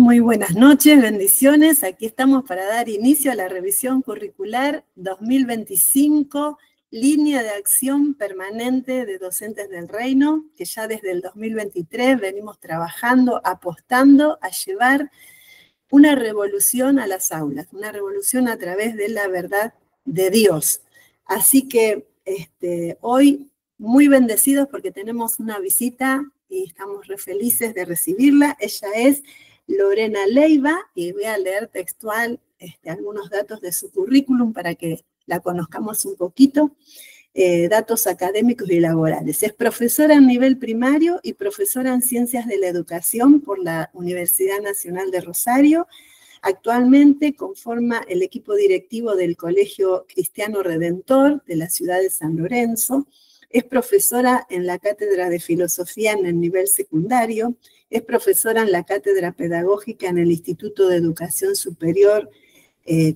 Muy buenas noches, bendiciones. Aquí estamos para dar inicio a la revisión curricular 2025, línea de acción permanente de docentes del reino, que ya desde el 2023 venimos trabajando, apostando a llevar una revolución a las aulas, una revolución a través de la verdad de Dios. Así que hoy muy bendecidos porque tenemos una visita y estamos re felices de recibirla. Ella es Lorena Leiva y voy a leer textual algunos datos de su currículum para que la conozcamos un poquito. Datos académicos y laborales. Es profesora en nivel primario y profesora en Ciencias de la Educación por la Universidad Nacional de Rosario. Actualmente conforma el equipo directivo del Colegio Cristiano Redentor de la ciudad de San Lorenzo. Es profesora en la Cátedra de Filosofía en el nivel secundario. Es profesora en la Cátedra Pedagógica en el Instituto de Educación Superior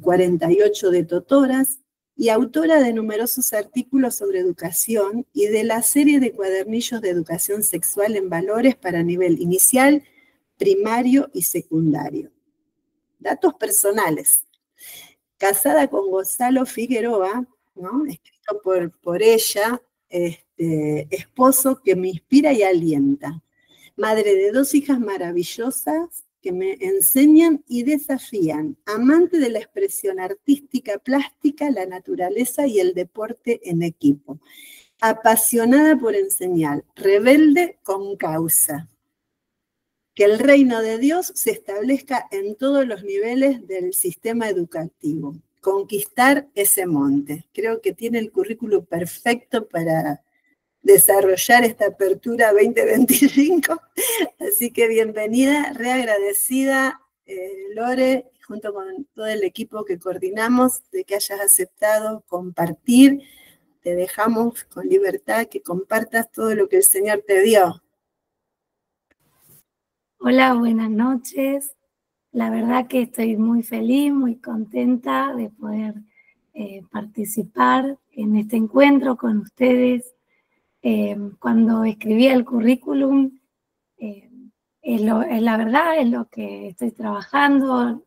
48 de Totoras, y autora de numerosos artículos sobre educación y de la serie de cuadernillos de educación sexual en valores para nivel inicial, primario y secundario. Datos personales. Casada con Gonzalo Figueroa, ¿no? Escrito por ella, esposo que me inspira y alienta. Madre de 2 hijas maravillosas que me enseñan y desafían, amante de la expresión artística, plástica, la naturaleza y el deporte en equipo, apasionada por enseñar, rebelde con causa. Que el reino de Dios se establezca en todos los niveles del sistema educativo, conquistar ese monte. Creo que tiene el currículo perfecto para desarrollar esta apertura 2025, así que bienvenida, reagradecida, Lore, junto con todo el equipo que coordinamos, de que hayas aceptado compartir. Te dejamos con libertad que compartas todo lo que el Señor te dio. Hola, buenas noches. La verdad que estoy muy feliz, muy contenta de poder participar en este encuentro con ustedes. Cuando escribí el currículum, es la verdad, es lo que estoy trabajando,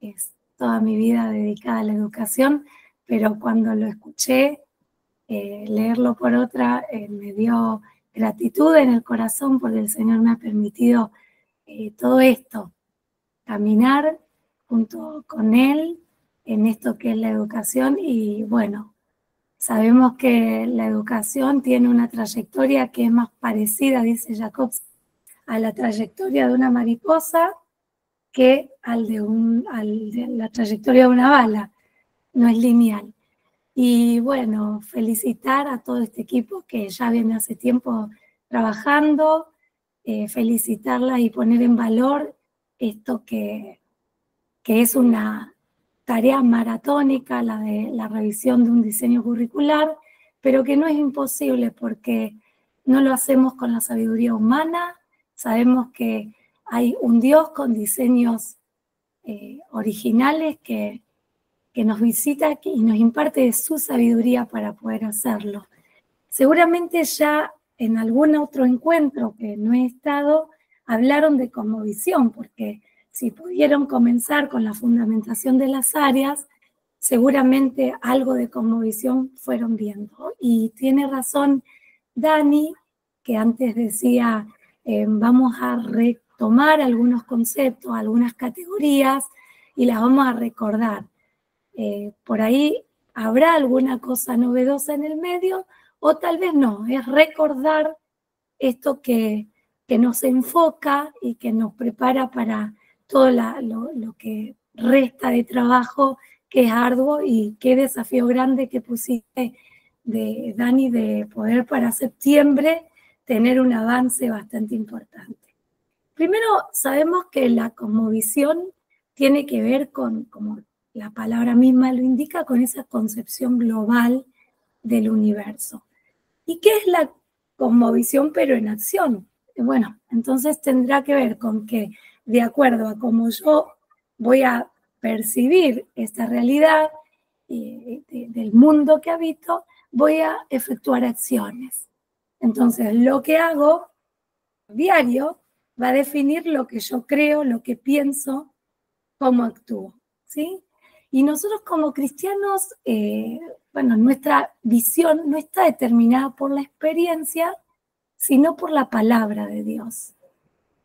es toda mi vida dedicada a la educación, pero cuando lo escuché, leerlo por otra, me dio gratitud en el corazón porque el Señor me ha permitido todo esto, caminar junto con Él en esto que es la educación. Y bueno, sabemos que la educación tiene una trayectoria que es más parecida, dice Jacobs, a la trayectoria de una mariposa que a la trayectoria de una bala, no es lineal. Y bueno, felicitar a todo este equipo que ya viene hace tiempo trabajando, felicitarla y poner en valor esto que es una tarea maratónica, la de la revisión de un diseño curricular, pero que no es imposible porque no lo hacemos con la sabiduría humana. Sabemos que hay un Dios con diseños originales que nos visita y nos imparte de su sabiduría para poder hacerlo. Seguramente ya en algún otro encuentro que no he estado, hablaron de cosmovisión, porque si pudieron comenzar con la fundamentación de las áreas, seguramente algo de cosmovisión fueron viendo. Y tiene razón Dani, que antes decía, vamos a retomar algunos conceptos, algunas categorías, y las vamos a recordar. Por ahí habrá alguna cosa novedosa en el medio, o tal vez no, es recordar esto que nos enfoca y que nos prepara para todo lo que resta de trabajo, que es arduo, y qué desafío grande que pusiste, Dani, de poder para septiembre tener un avance bastante importante. Primero, sabemos que la cosmovisión tiene que ver con, como la palabra misma lo indica, con esa concepción global del universo. ¿Y qué es la cosmovisión pero en acción? Bueno, entonces tendrá que ver con que, de acuerdo a cómo yo voy a percibir esta realidad del mundo que habito, voy a efectuar acciones. Entonces, lo que hago diario va a definir lo que yo creo, lo que pienso, cómo actúo, ¿sí? Y nosotros como cristianos, bueno, nuestra visión no está determinada por la experiencia, sino por la palabra de Dios.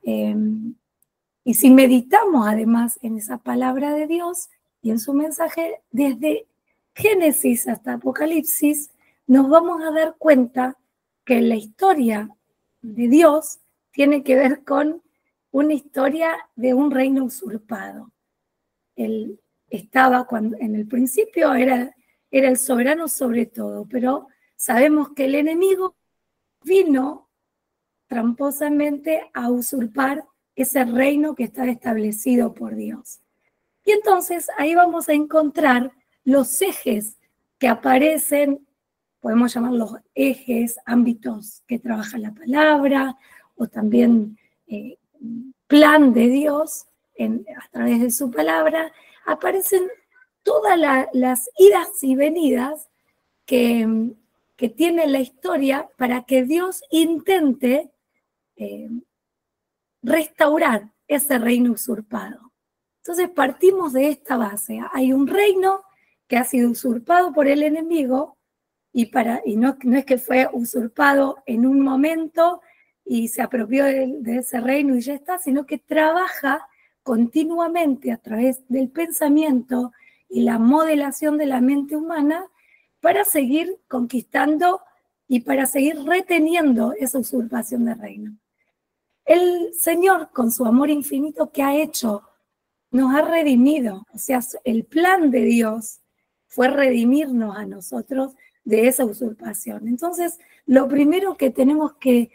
Y si meditamos además en esa palabra de Dios y en su mensaje, desde Génesis hasta Apocalipsis, nos vamos a dar cuenta que la historia de Dios tiene que ver con una historia de un reino usurpado. Él estaba cuando, en el principio era el soberano sobre todo, pero sabemos que el enemigo vino tramposamente a usurpar ese reino que está establecido por Dios. Y entonces ahí vamos a encontrar los ejes que aparecen, podemos llamarlos ejes, ámbitos que trabaja la palabra, o también plan de Dios a través de su palabra. Aparecen todas las idas y venidas que tiene la historia para que Dios intente restaurar ese reino usurpado. Entonces partimos de esta base. Hay un reino que ha sido usurpado por el enemigo y no es que fue usurpado en un momento y se apropió de ese reino y ya está, sino que trabaja continuamente a través del pensamiento y la modelación de la mente humana para seguir conquistando y para seguir reteniendo esa usurpación de reino. El Señor, con su amor infinito que ha hecho, nos ha redimido. O sea, el plan de Dios fue redimirnos a nosotros de esa usurpación. Entonces, lo primero que tenemos que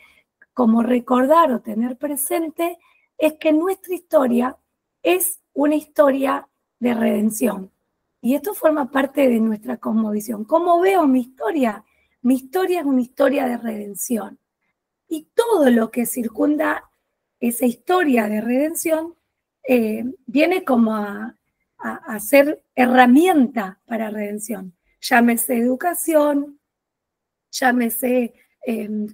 como recordar o tener presente es que nuestra historia es una historia de redención. Y esto forma parte de nuestra cosmovisión. ¿Cómo veo mi historia? Mi historia es una historia de redención. Y todo lo que circunda esa historia de redención viene como a ser herramienta para redención. Llámese educación, llámese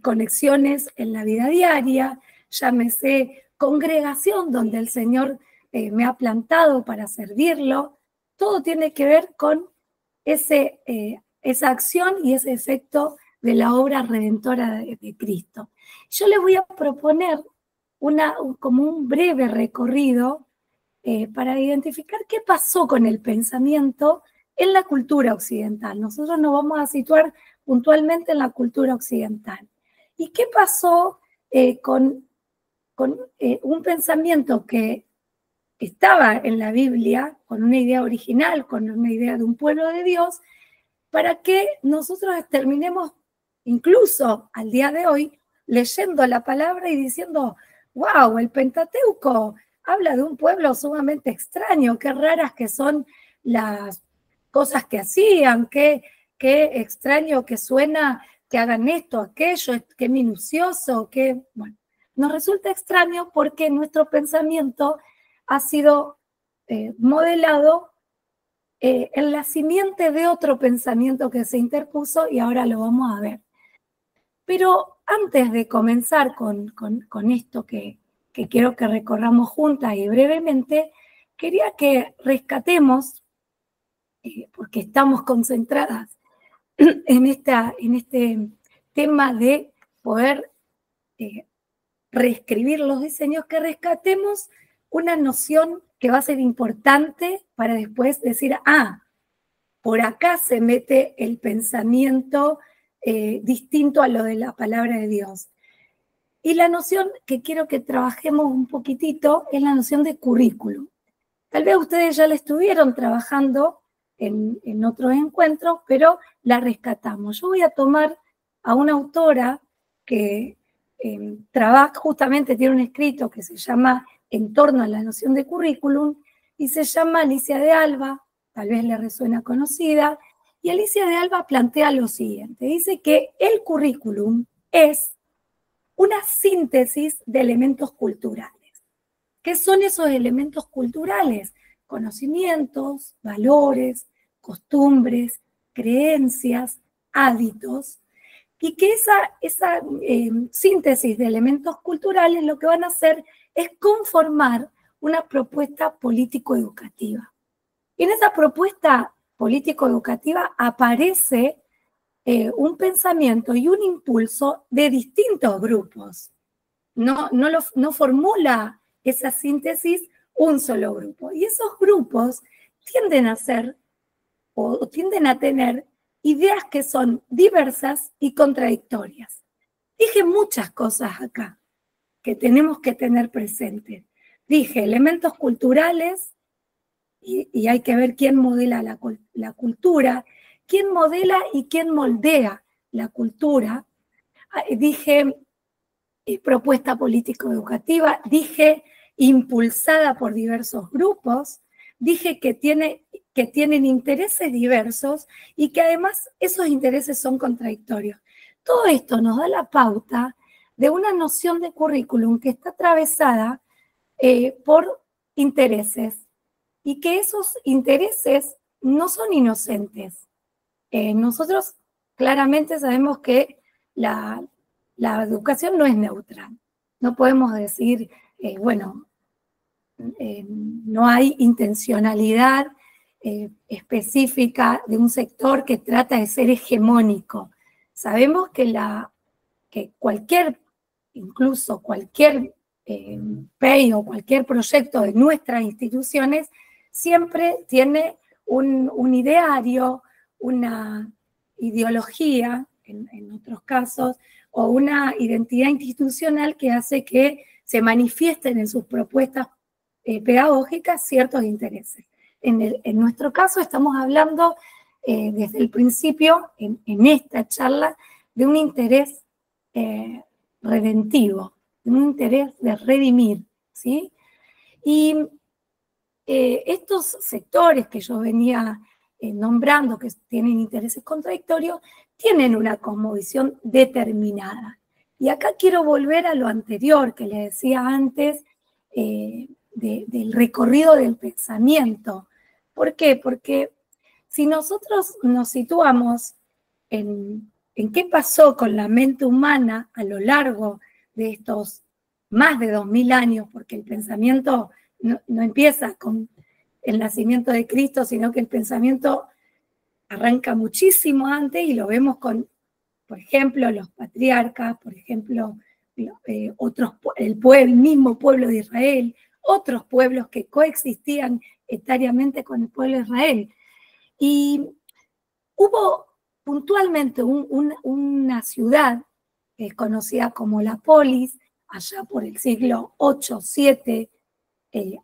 conexiones en la vida diaria, llámese congregación donde el Señor me ha plantado para servirlo. Todo tiene que ver con esa acción y ese efecto de la obra redentora de Cristo. Yo les voy a proponer como un breve recorrido para identificar qué pasó con el pensamiento en la cultura occidental. Nosotros nos vamos a situar puntualmente en la cultura occidental. ¿Y qué pasó con un pensamiento que estaba en la Biblia, con una idea original, con una idea de un pueblo de Dios, para que nosotros terminemos, incluso al día de hoy, leyendo la palabra y diciendo, wow, el Pentateuco habla de un pueblo sumamente extraño, qué raras que son las cosas que hacían, qué extraño que suena que hagan esto, aquello, qué minucioso, bueno, nos resulta extraño porque nuestro pensamiento ha sido modelado en la simiente de otro pensamiento que se interpuso y ahora lo vamos a ver. Pero antes de comenzar con esto que quiero que recorramos juntas y brevemente, quería que rescatemos, porque estamos concentradas en este tema de poder reescribir los diseños, que rescatemos una noción que va a ser importante para después decir, por acá se mete el pensamiento distinto a lo de la palabra de Dios. Y la noción que quiero que trabajemos un poquitito es la noción de currículum. Tal vez ustedes ya la estuvieron trabajando en otros encuentros, pero la rescatamos. Yo voy a tomar a una autora que trabaja, justamente tiene un escrito que se llama En torno a la noción de currículum, y se llama Alicia de Alba, tal vez le resuena conocida, y Alicia de Alba plantea lo siguiente, dice que el currículum es una síntesis de elementos culturales. ¿Qué son esos elementos culturales? Conocimientos, valores, costumbres, creencias, hábitos, y que esa síntesis de elementos culturales lo que van a hacer es conformar una propuesta político-educativa. Y en esa propuesta político-educativa aparece un pensamiento y un impulso de distintos grupos. No formula esa síntesis un solo grupo. Y esos grupos tienden a ser o tienden a tener ideas que son diversas y contradictorias. Dije muchas cosas acá que tenemos que tener presentes. Dije elementos culturales, y hay que ver quién modela la cultura, quién modela y quién moldea la cultura. Dije propuesta político-educativa, dije impulsada por diversos grupos, dije que tienen intereses diversos y que además esos intereses son contradictorios. Todo esto nos da la pauta de una noción de currículum que está atravesada por intereses y que esos intereses no son inocentes. Nosotros claramente sabemos que la educación no es neutral. No podemos decir, no hay intencionalidad específica de un sector que trata de ser hegemónico. Sabemos que incluso cualquier PEI o cualquier proyecto de nuestras instituciones siempre tiene un ideario, una ideología, en otros casos, o una identidad institucional que hace que se manifiesten en sus propuestas pedagógicas ciertos intereses. En nuestro caso estamos hablando desde el principio, en esta charla, de un interés redentivo, de un interés de redimir, ¿sí? Y estos sectores que yo venía nombrando, que tienen intereses contradictorios, tienen una cosmovisión determinada. Y acá quiero volver a lo anterior que les decía antes, del recorrido del pensamiento. ¿Por qué? Porque si nosotros nos situamos en qué pasó con la mente humana a lo largo de estos más de 2000 años, porque el pensamiento no empieza con el nacimiento de Cristo, sino que el pensamiento arranca muchísimo antes y lo vemos con, por ejemplo, los patriarcas, por ejemplo, el mismo pueblo de Israel, otros pueblos que coexistían etariamente con el pueblo de Israel. Y hubo puntualmente una ciudad conocida como la polis, allá por el siglo 8, 7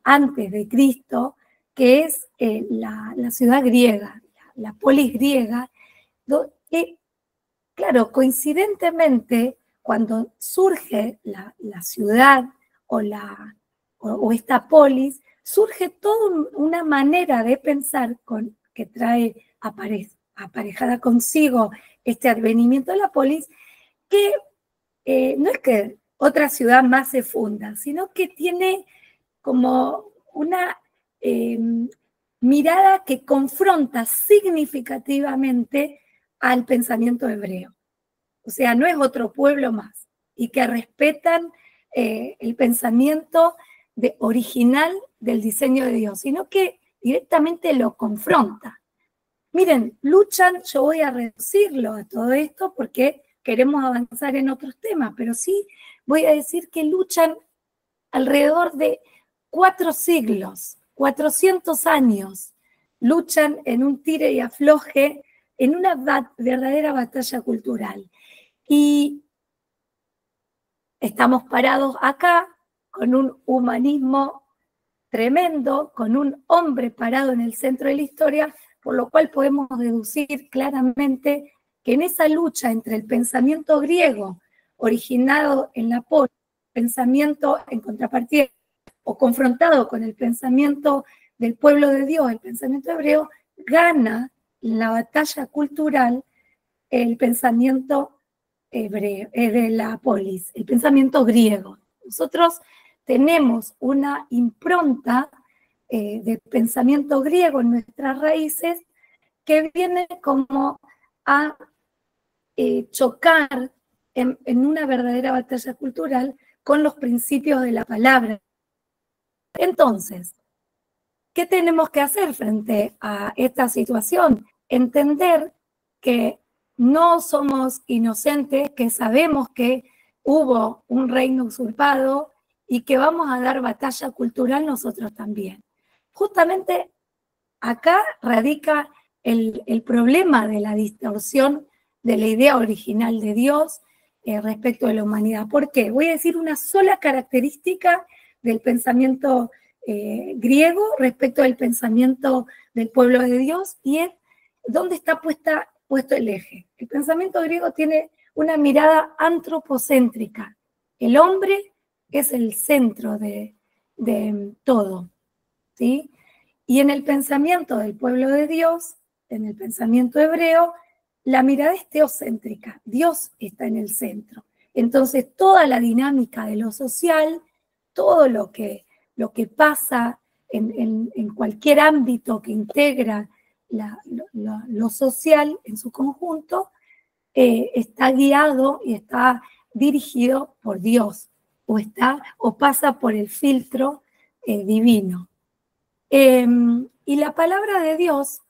antes de Cristo, que es la ciudad griega, la polis griega, que, claro, coincidentemente, cuando surge la ciudad o esta polis, surge toda una manera de pensar que trae aparejada consigo este advenimiento de la polis, que no es que otra ciudad más se funda, sino que tiene como una mirada que confronta significativamente al pensamiento hebreo. O sea, no es otro pueblo más, y que respetan el pensamiento original del diseño de Dios, sino que directamente lo confronta. Miren, luchan, yo voy a reducirlo a todo esto porque queremos avanzar en otros temas, pero sí voy a decir que luchan alrededor de 4 siglos, 400 años, luchan en un tire y afloje, en una verdadera batalla cultural. Y estamos parados acá con un humanismo tremendo, con un hombre parado en el centro de la historia, por lo cual podemos deducir claramente que en esa lucha entre el pensamiento griego, originado en la polis, pensamiento en contrapartida, o confrontado con el pensamiento del pueblo de Dios, el pensamiento hebreo, gana la batalla cultural el pensamiento hebreo, de la polis, el pensamiento griego. Nosotros tenemos una impronta de pensamiento griego en nuestras raíces que viene como a chocar en una verdadera batalla cultural con los principios de la palabra. Entonces, ¿qué tenemos que hacer frente a esta situación? Entender que no somos inocentes, que sabemos que hubo un reino usurpado y que vamos a dar batalla cultural nosotros también. Justamente acá radica el problema de la distorsión de la idea original de Dios respecto de la humanidad. ¿Por qué? Voy a decir una sola característica del pensamiento griego respecto del pensamiento del pueblo de Dios, y es dónde está puesto el eje. El pensamiento griego tiene una mirada antropocéntrica. El hombre es el centro de todo, ¿sí? Y en el pensamiento del pueblo de Dios, en el pensamiento hebreo, la mirada es teocéntrica. Dios está en el centro. Entonces, toda la dinámica de lo social, todo lo que pasa en cualquier ámbito que integra lo social en su conjunto, está guiado y está dirigido por Dios, o pasa por el filtro divino. Y la palabra de Dios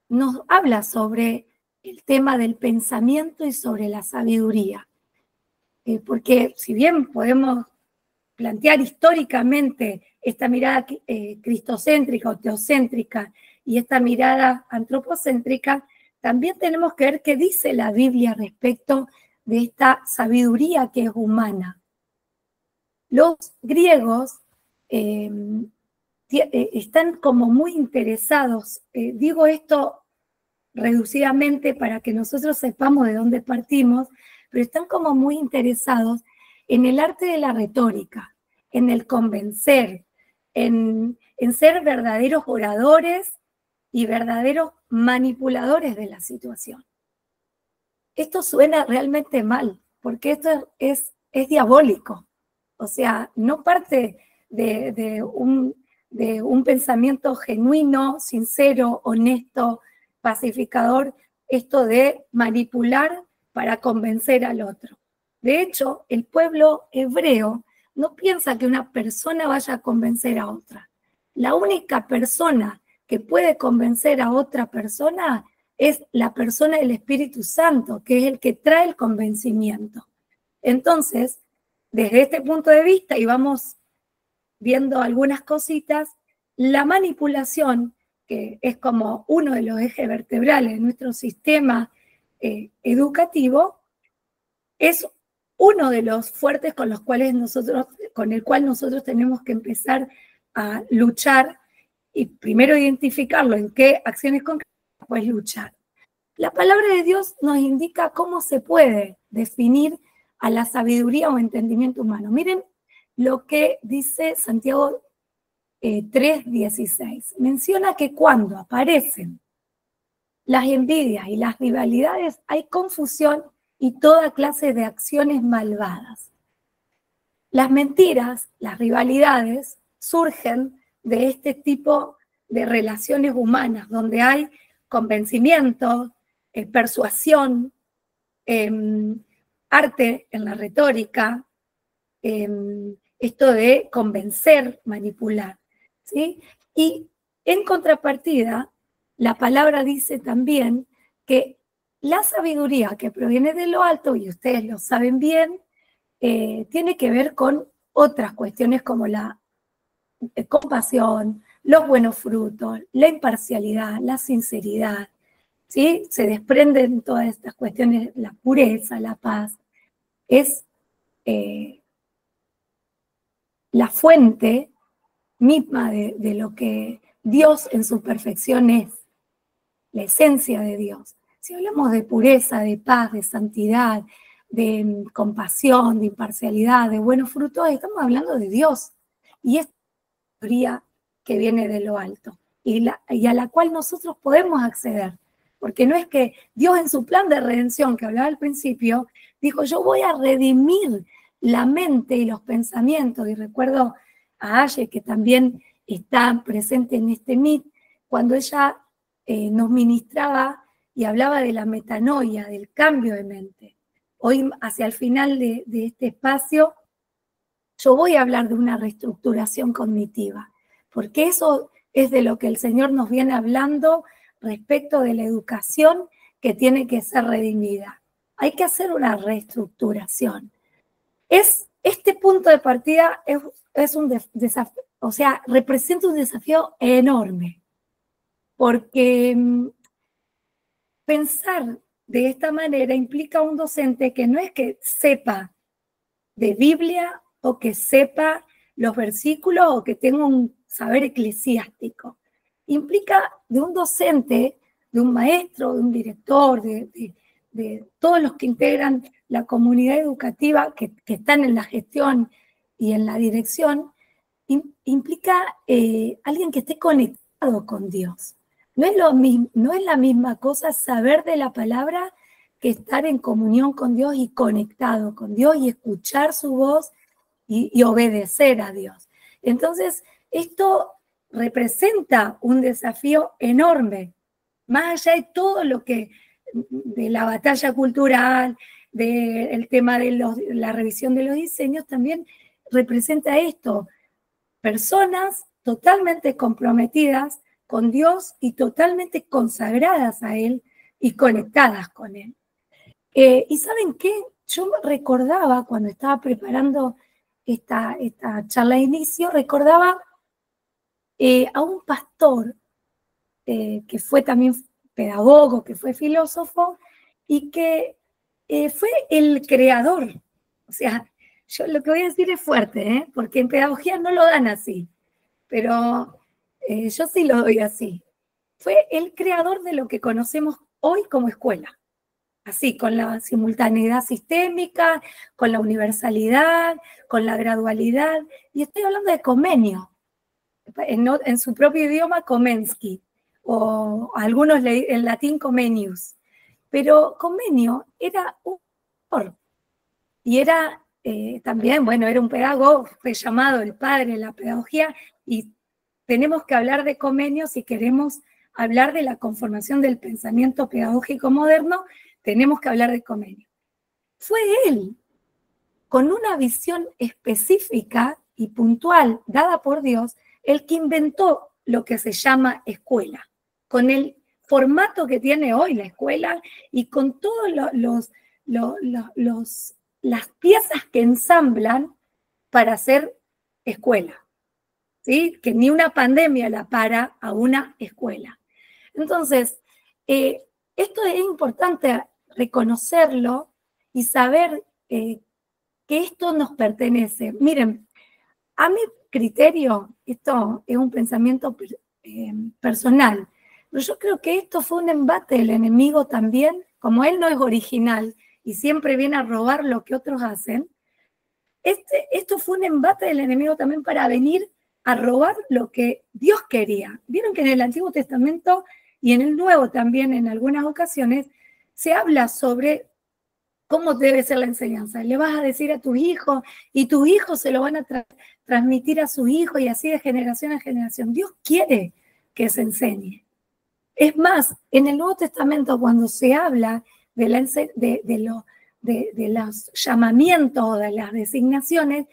nos habla sobre el tema del pensamiento y sobre la sabiduría. Porque si bien podemos plantear históricamente esta mirada cristocéntrica o teocéntrica y esta mirada antropocéntrica, también tenemos que ver qué dice la Biblia respecto de esta sabiduría que es humana. Los griegos están como muy interesados, digo esto reducidamente para que nosotros sepamos de dónde partimos, pero están como muy interesados en el arte de la retórica, en el convencer, en ser verdaderos oradores y verdaderos manipuladores de la situación. Esto suena realmente mal, porque esto es diabólico. O sea, no parte de un pensamiento genuino, sincero, honesto, pacificador, esto de manipular para convencer al otro. De hecho, el pueblo hebreo no piensa que una persona vaya a convencer a otra. La única persona que puede convencer a otra persona es la persona del Espíritu Santo, que es el que trae el convencimiento. Entonces, desde este punto de vista, y vamos viendo algunas cositas, la manipulación, que es como uno de los ejes vertebrales de nuestro sistema educativo, es uno de los fuertes con el cual nosotros tenemos que empezar a luchar y primero identificarlo en qué acciones concretas, pues luchar. La palabra de Dios nos indica cómo se puede definir a la sabiduría o entendimiento humano. Miren lo que dice Santiago 3:16. Menciona que cuando aparecen las envidias y las rivalidades hay confusión y toda clase de acciones malvadas. Las mentiras, las rivalidades, surgen de este tipo de relaciones humanas, donde hay convencimiento, persuasión, arte en la retórica, esto de convencer, manipular, ¿sí? Y en contrapartida, la palabra dice también que la sabiduría que proviene de lo alto, y ustedes lo saben bien, tiene que ver con otras cuestiones como la compasión, los buenos frutos, la imparcialidad, la sinceridad, ¿sí? Se desprenden todas estas cuestiones, la pureza, la paz. Es la fuente misma de lo que Dios en su perfección es, la esencia de Dios. Si hablamos de pureza, de paz, de santidad, de compasión, de imparcialidad, de buenos frutos, estamos hablando de Dios. Y es la sabiduría que viene de lo alto y a la cual nosotros podemos acceder. Porque no es que Dios en su plan de redención, que hablaba al principio, dijo, yo voy a redimir la mente y los pensamientos. Y recuerdo a Aye, que también está presente en este MIT, cuando ella nos ministraba y hablaba de la metanoia, del cambio de mente. Hoy, hacia el final de este espacio, yo voy a hablar de una reestructuración cognitiva, porque eso es de lo que el Señor nos viene hablando respecto de la educación que tiene que ser redimida. Hay que hacer una reestructuración. Este punto de partida es un desafío, o sea, representa un desafío enorme, porque pensar de esta manera implica un docente que no es que sepa de Biblia o que sepa los versículos o que tenga un saber eclesiástico. Implica de un docente, de un maestro, de un director, de todos los que integran la comunidad educativa que están en la gestión y en la dirección, implica alguien que esté conectado con Dios. No es la misma cosa saber de la palabra que estar en comunión con Dios y conectado con Dios y escuchar su voz y obedecer a Dios. Entonces, esto representa un desafío enorme, más allá de todo lo que, de la batalla cultural, del tema de la revisión de los diseños, también representa esto, personas totalmente comprometidas con Dios y totalmente consagradas a Él y conectadas con Él. ¿Y saben qué? Yo recordaba, cuando estaba preparando esta charla de inicio, recordaba a un pastor que fue también pedagogo, que fue filósofo, y que fue el creador. O sea, yo lo que voy a decir es fuerte, porque en pedagogía no lo dan así, pero yo sí lo doy así. Fue el creador de lo que conocemos hoy como escuela. Así, con la simultaneidad sistémica, con la universalidad, con la gradualidad. Y estoy hablando de Comenio, en su propio idioma Comensky, o algunos en latín Comenius. Pero Comenio era un autor, y era también, bueno, era un pedagogo, fue llamado el padre de la pedagogía, y tenemos que hablar de Comenio si queremos hablar de la conformación del pensamiento pedagógico moderno. Tenemos que hablar de Comenio. Fue él, con una visión específica y puntual dada por Dios, el que inventó lo que se llama escuela, con el formato que tiene hoy la escuela y con todas las piezas que ensamblan para hacer escuela, ¿sí? Que ni una pandemia la para a una escuela. Entonces, esto es importante reconocerlo y saber que esto nos pertenece. Miren, a mi criterio, esto es un pensamiento personal, pero yo creo que esto fue un embate del enemigo también, como él no es original y siempre viene a robar lo que otros hacen. Esto fue un embate del enemigo también para venir a robar lo que Dios quería. Vieron que en el Antiguo Testamento y en el Nuevo también, en algunas ocasiones, se habla sobre cómo debe ser la enseñanza. Le vas a decir a tus hijos, y tus hijos se lo van a transmitir a sus hijos, y así de generación en generación. Dios quiere que se enseñe. Es más, en el Nuevo Testamento, cuando se habla de los llamamientos o de las designaciones,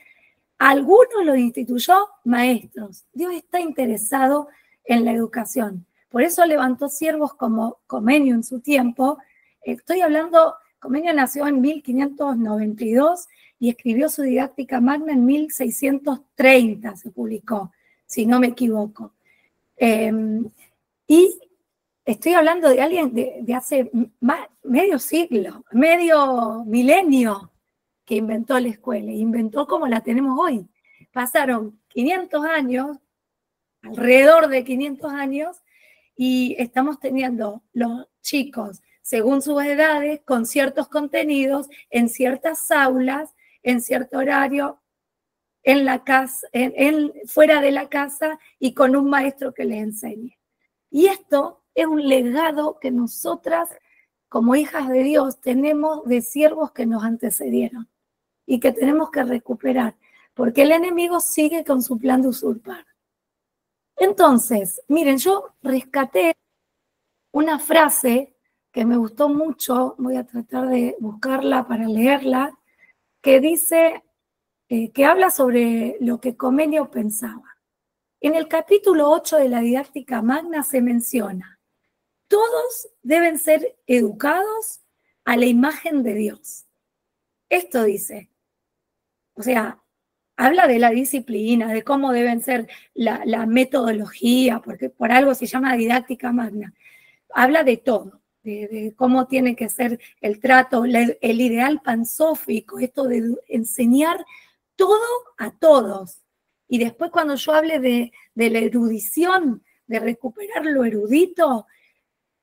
algunos lo instituyó maestros. Dios está interesado en la educación. Por eso levantó siervos como Comenio en su tiempo. Estoy hablando, Comenio nació en 1592 y escribió su Didáctica Magna en 1630, se publicó, si no me equivoco. Y estoy hablando de alguien de hace medio siglo, medio milenio, que inventó la escuela, inventó como la tenemos hoy. Pasaron 500 años, alrededor de 500 años, y estamos teniendo los chicos, según sus edades, con ciertos contenidos, en ciertas aulas, en cierto horario, en la casa, fuera de la casa, y con un maestro que les enseñe. Y esto es un legado que nosotras, como hijas de Dios, tenemos de siervos que nos antecedieron y que tenemos que recuperar, porque el enemigo sigue con su plan de usurpar. Entonces, miren, yo rescaté una frase que me gustó mucho, voy a tratar de buscarla para leerla, que dice, que habla sobre lo que Comenio pensaba. En el capítulo 8 de la Didáctica Magna se menciona: todos deben ser educados a la imagen de Dios. Esto dice, o sea, habla de la disciplina, de cómo deben ser la metodología, porque por algo se llama Didáctica Magna. Habla de todo, de cómo tiene que ser el trato, el ideal pansófico, esto de enseñar todo a todos. Y después cuando yo hable de la erudición, de recuperar lo erudito,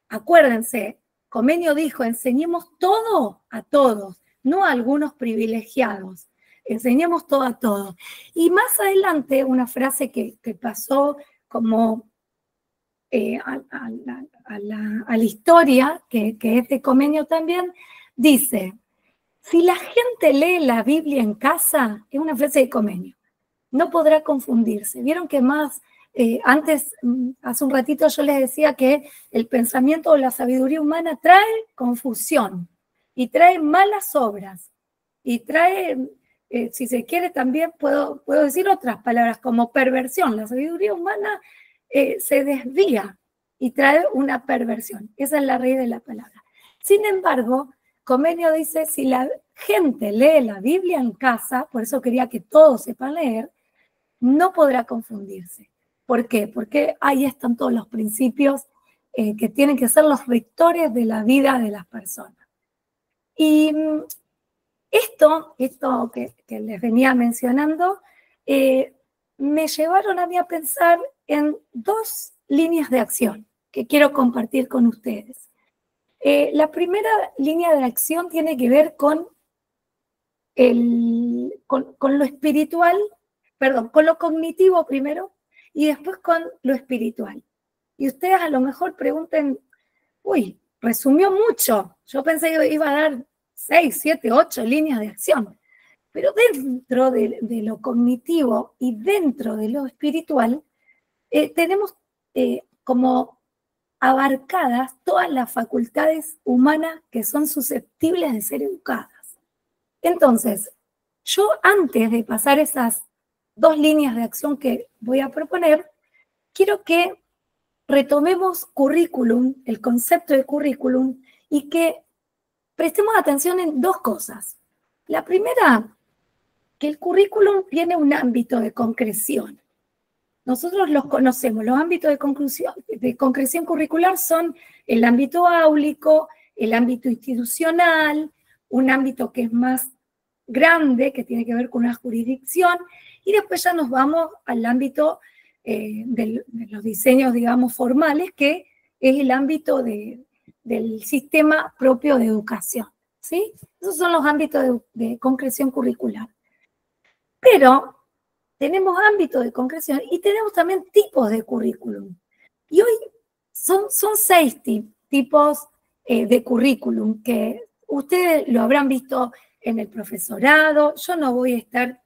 acuérdense, Comenio dijo, enseñemos todo a todos, no a algunos privilegiados. Enseñemos todo a todos. Y más adelante, una frase que pasó como a la historia, que es de Comenio también, dice, si la gente lee la Biblia en casa, es una frase de Comenio, no podrá confundirse. Vieron que más, antes, hace un ratito yo les decía que el pensamiento o la sabiduría humana trae confusión y trae malas obras y trae, si se quiere también puedo decir otras palabras como perversión. La sabiduría humana se desvía y trae una perversión. Esa es la raíz de la palabra. Sin embargo, Comenio dice, si la gente lee la Biblia en casa, por eso quería que todos sepan leer, no podrá confundirse. ¿Por qué? Porque ahí están todos los principios que tienen que ser los rectores de la vida de las personas. Y esto que les venía mencionando, me llevaron a mí a pensar en dos líneas de acción que quiero compartir con ustedes. La primera línea de acción tiene que ver con lo espiritual, perdón, con lo cognitivo primero y después con lo espiritual. Y ustedes a lo mejor pregunten, uy, resumió mucho. Yo pensé que iba a dar 6, 7, 8 líneas de acción. Pero dentro de lo cognitivo y dentro de lo espiritual, tenemos como abarcadas todas las facultades humanas que son susceptibles de ser educadas. Entonces, yo antes de pasar esas dos líneas de acción que voy a proponer, quiero que retomemos currículum, el concepto de currículum, y que prestemos atención en dos cosas. La primera, que el currículum tiene un ámbito de concreción. Nosotros los conocemos, los ámbitos de concreción curricular son el ámbito áulico, el ámbito institucional, un ámbito que es más grande, que tiene que ver con una jurisdicción, y después ya nos vamos al ámbito de los diseños, digamos, formales, que es el ámbito del sistema propio de educación, ¿sí? Esos son los ámbitos de concreción curricular. Pero tenemos ámbitos de concreción y tenemos también tipos de currículum. Y hoy son 6 tipos de currículum que ustedes lo habrán visto en el profesorado. Yo no voy a estar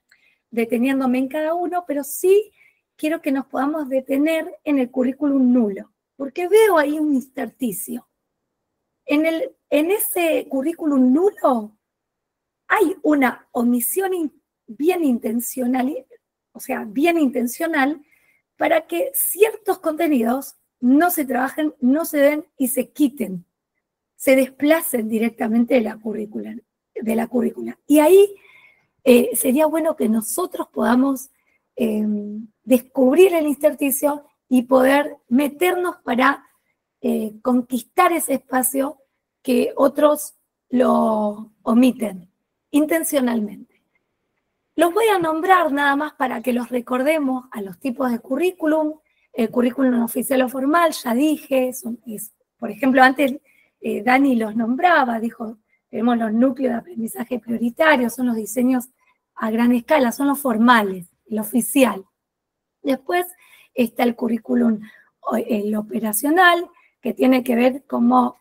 deteniéndome en cada uno, pero sí quiero que nos podamos detener en el currículum nulo, porque veo ahí un intersticio. En ese currículum nulo hay una omisión bien intencional, o sea, bien intencional, para que ciertos contenidos no se trabajen, no se den y se quiten, se desplacen directamente de la currícula. Y ahí sería bueno que nosotros podamos descubrir el intersticio y poder meternos para conquistar ese espacio que otros lo omiten intencionalmente. Los voy a nombrar nada más para que los recordemos a los tipos de currículum. El currículum oficial o formal, ya dije, por ejemplo, antes Dani los nombraba, dijo, tenemos los núcleos de aprendizaje prioritario, son los diseños a gran escala, son los formales, el oficial. Después está el currículum, el operacional, que tiene que ver como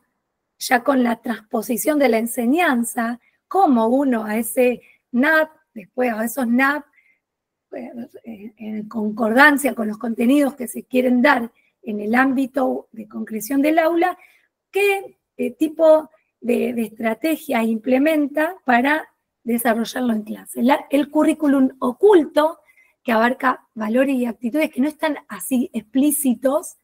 ya con la transposición de la enseñanza, cómo uno a ese NAP, después a esos NAP, en concordancia con los contenidos que se quieren dar en el ámbito de concreción del aula, qué tipo de estrategia implementa para desarrollarlo en clase. El currículum oculto, que abarca valores y actitudes que no están así explícitos,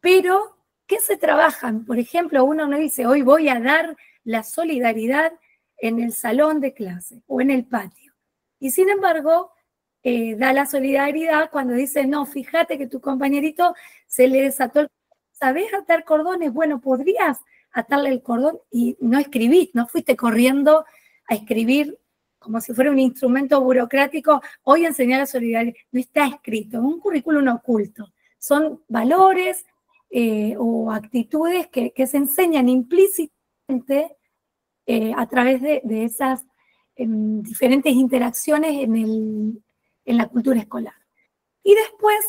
pero que se trabajan. Por ejemplo, uno no dice, hoy voy a dar la solidaridad en el salón de clase o en el patio. Y sin embargo, da la solidaridad cuando dice, no, fíjate que tu compañerito se le desató el... ¿Sabés atar cordones? Bueno, podrías atarle el cordón y no escribís, no fuiste corriendo a escribir como si fuera un instrumento burocrático, hoy enseñar la solidaridad. No está escrito, es un currículum oculto. Son valores o actitudes que se enseñan implícitamente a través de esas diferentes interacciones en la cultura escolar. Y después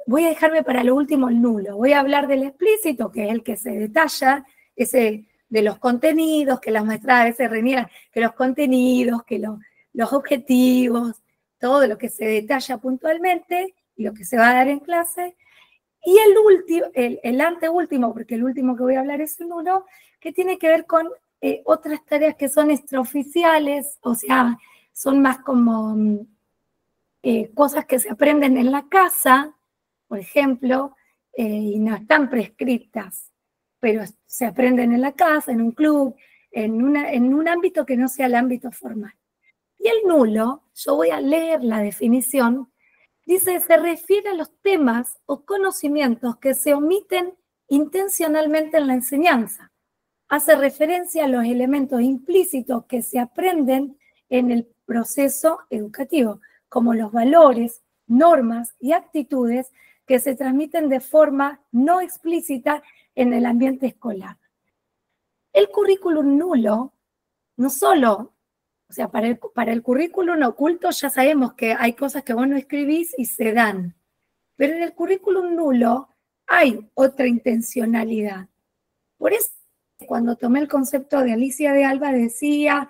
voy a dejarme para lo último el nulo. Voy a hablar del explícito, que es el que se detalla, ese de los contenidos, que las maestras a veces reniegan, que los contenidos, que los objetivos, todo lo que se detalla puntualmente y lo que se va a dar en clase. Y el último, el anteúltimo, porque el último que voy a hablar es el uno, que tiene que ver con otras tareas que son extraoficiales, o sea, son más como cosas que se aprenden en la casa, por ejemplo, y no están prescritas, pero se aprenden en la casa, en un club, en un ámbito que no sea el ámbito formal. Y el nulo, yo voy a leer la definición, dice, se refiere a los temas o conocimientos que se omiten intencionalmente en la enseñanza. Hace referencia a los elementos implícitos que se aprenden en el proceso educativo, como los valores, normas y actitudes que se transmiten de forma no explícita en el ambiente escolar. El currículum nulo, no solo, o sea, para el currículum oculto ya sabemos que hay cosas que vos no escribís y se dan, pero en el currículum nulo hay otra intencionalidad. Por eso, cuando tomé el concepto de Alicia de Alba, decía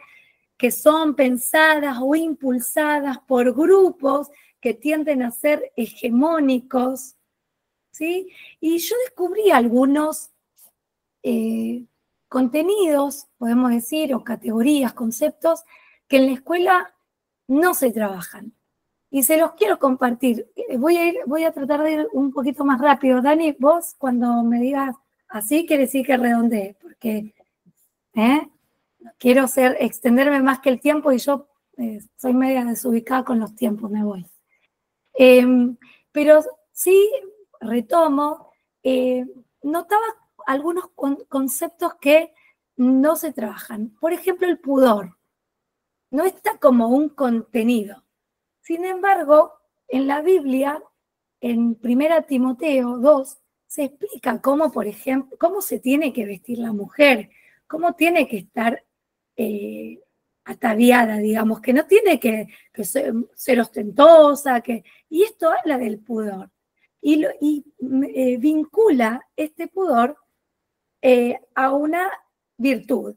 que son pensadas o impulsadas por grupos que tienden a ser hegemónicos, ¿sí? Y yo descubrí algunos contenidos, podemos decir, o categorías, conceptos, que en la escuela no se trabajan. Y se los quiero compartir. Voy a tratar de ir un poquito más rápido. Dani, vos cuando me digas así, quiere decir que redondeé, porque quiero extenderme más que el tiempo y yo soy media desubicada con los tiempos, me voy. Pero sí, retomo, notaba algunos conceptos que no se trabajan. Por ejemplo, el pudor. No está como un contenido. Sin embargo, en la Biblia, en 1 Timoteo 2, se explica cómo, por ejemplo, cómo se tiene que vestir la mujer, cómo tiene que estar ataviada, digamos, que no tiene que ser ostentosa, y esto habla del pudor. Y vincula este pudor a una virtud.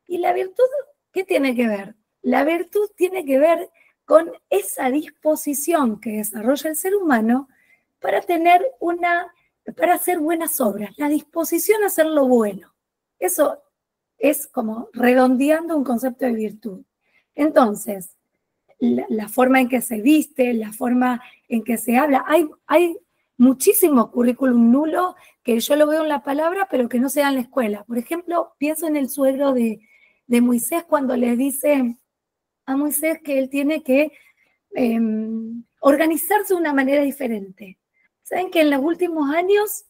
¿Y la virtud qué tiene que ver? La virtud tiene que ver con esa disposición que desarrolla el ser humano para hacer buenas obras, la disposición a hacer lo bueno. Eso es como redondeando un concepto de virtud. Entonces, la forma en que se viste, la forma en que se habla, hay muchísimo currículum nulo que yo lo veo en la palabra, pero que no se da en la escuela. Por ejemplo, pienso en el suegro de Moisés cuando le dice a Moisés que él tiene que organizarse de una manera diferente. Saben que en los últimos años,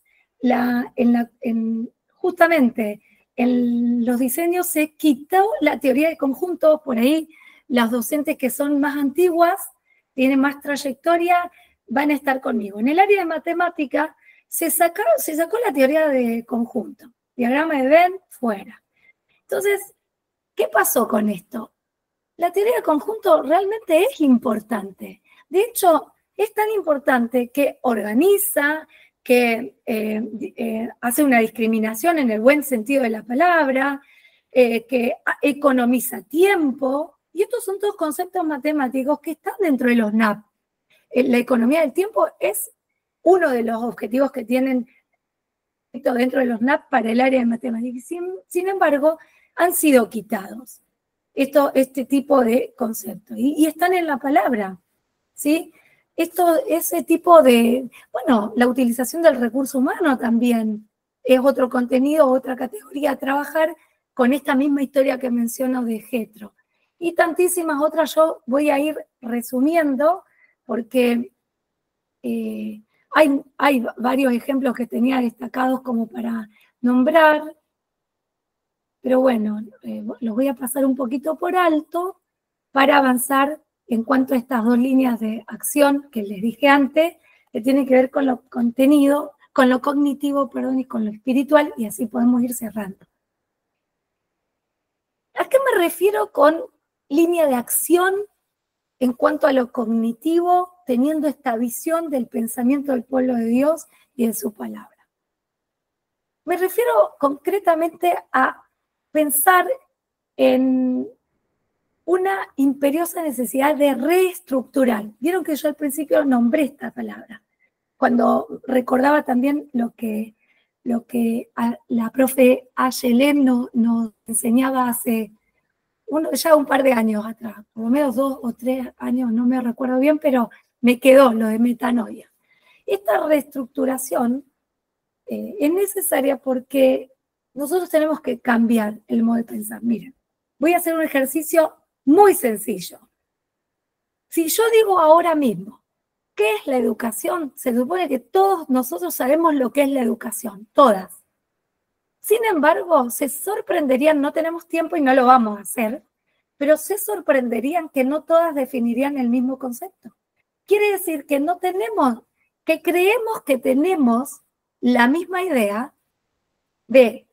justamente en los diseños se quitó la teoría de conjuntos, por ahí las docentes que son más antiguas, tienen más trayectoria, van a estar conmigo. En el área de matemática se sacó la teoría de conjunto, diagrama de Venn, fuera. Entonces, ¿qué pasó con esto? La teoría de conjunto realmente es importante. De hecho, es tan importante que organiza, que hace una discriminación en el buen sentido de la palabra, que economiza tiempo, y estos son todos conceptos matemáticos que están dentro de los NAP. La economía del tiempo es uno de los objetivos que tienen dentro de los NAP para el área de matemáticas. Sin embargo, han sido quitados este tipo de conceptos y están en la palabra, ¿sí? Ese tipo de, bueno, la utilización del recurso humano también es otro contenido, otra categoría a trabajar con esta misma historia que menciono de Jetro. Y tantísimas otras yo voy a ir resumiendo porque hay varios ejemplos que tenía destacados como para nombrar, pero bueno, los voy a pasar un poquito por alto para avanzar en cuanto a estas dos líneas de acción que les dije antes, que tienen que ver con lo contenido, con lo cognitivo, perdón, y con lo espiritual, y así podemos ir cerrando. ¿A qué me refiero con línea de acción en cuanto a lo cognitivo, teniendo esta visión del pensamiento del pueblo de Dios y de su palabra? Me refiero concretamente a pensar en una imperiosa necesidad de reestructurar. Vieron que yo al principio nombré esta palabra, cuando recordaba también lo que la profe Ayelén nos enseñaba hace ya un par de años atrás, por lo menos 2 o 3 años, no me recuerdo bien, pero me quedó lo de metanoia. Esta reestructuración es necesaria porque nosotros tenemos que cambiar el modo de pensar. Miren, voy a hacer un ejercicio muy sencillo. Si yo digo ahora mismo, ¿qué es la educación? Se supone que todos nosotros sabemos lo que es la educación, todas. Sin embargo, se sorprenderían, no tenemos tiempo y no lo vamos a hacer, pero se sorprenderían que no todas definirían el mismo concepto. Quiere decir que no tenemos, que creemos que tenemos la misma idea de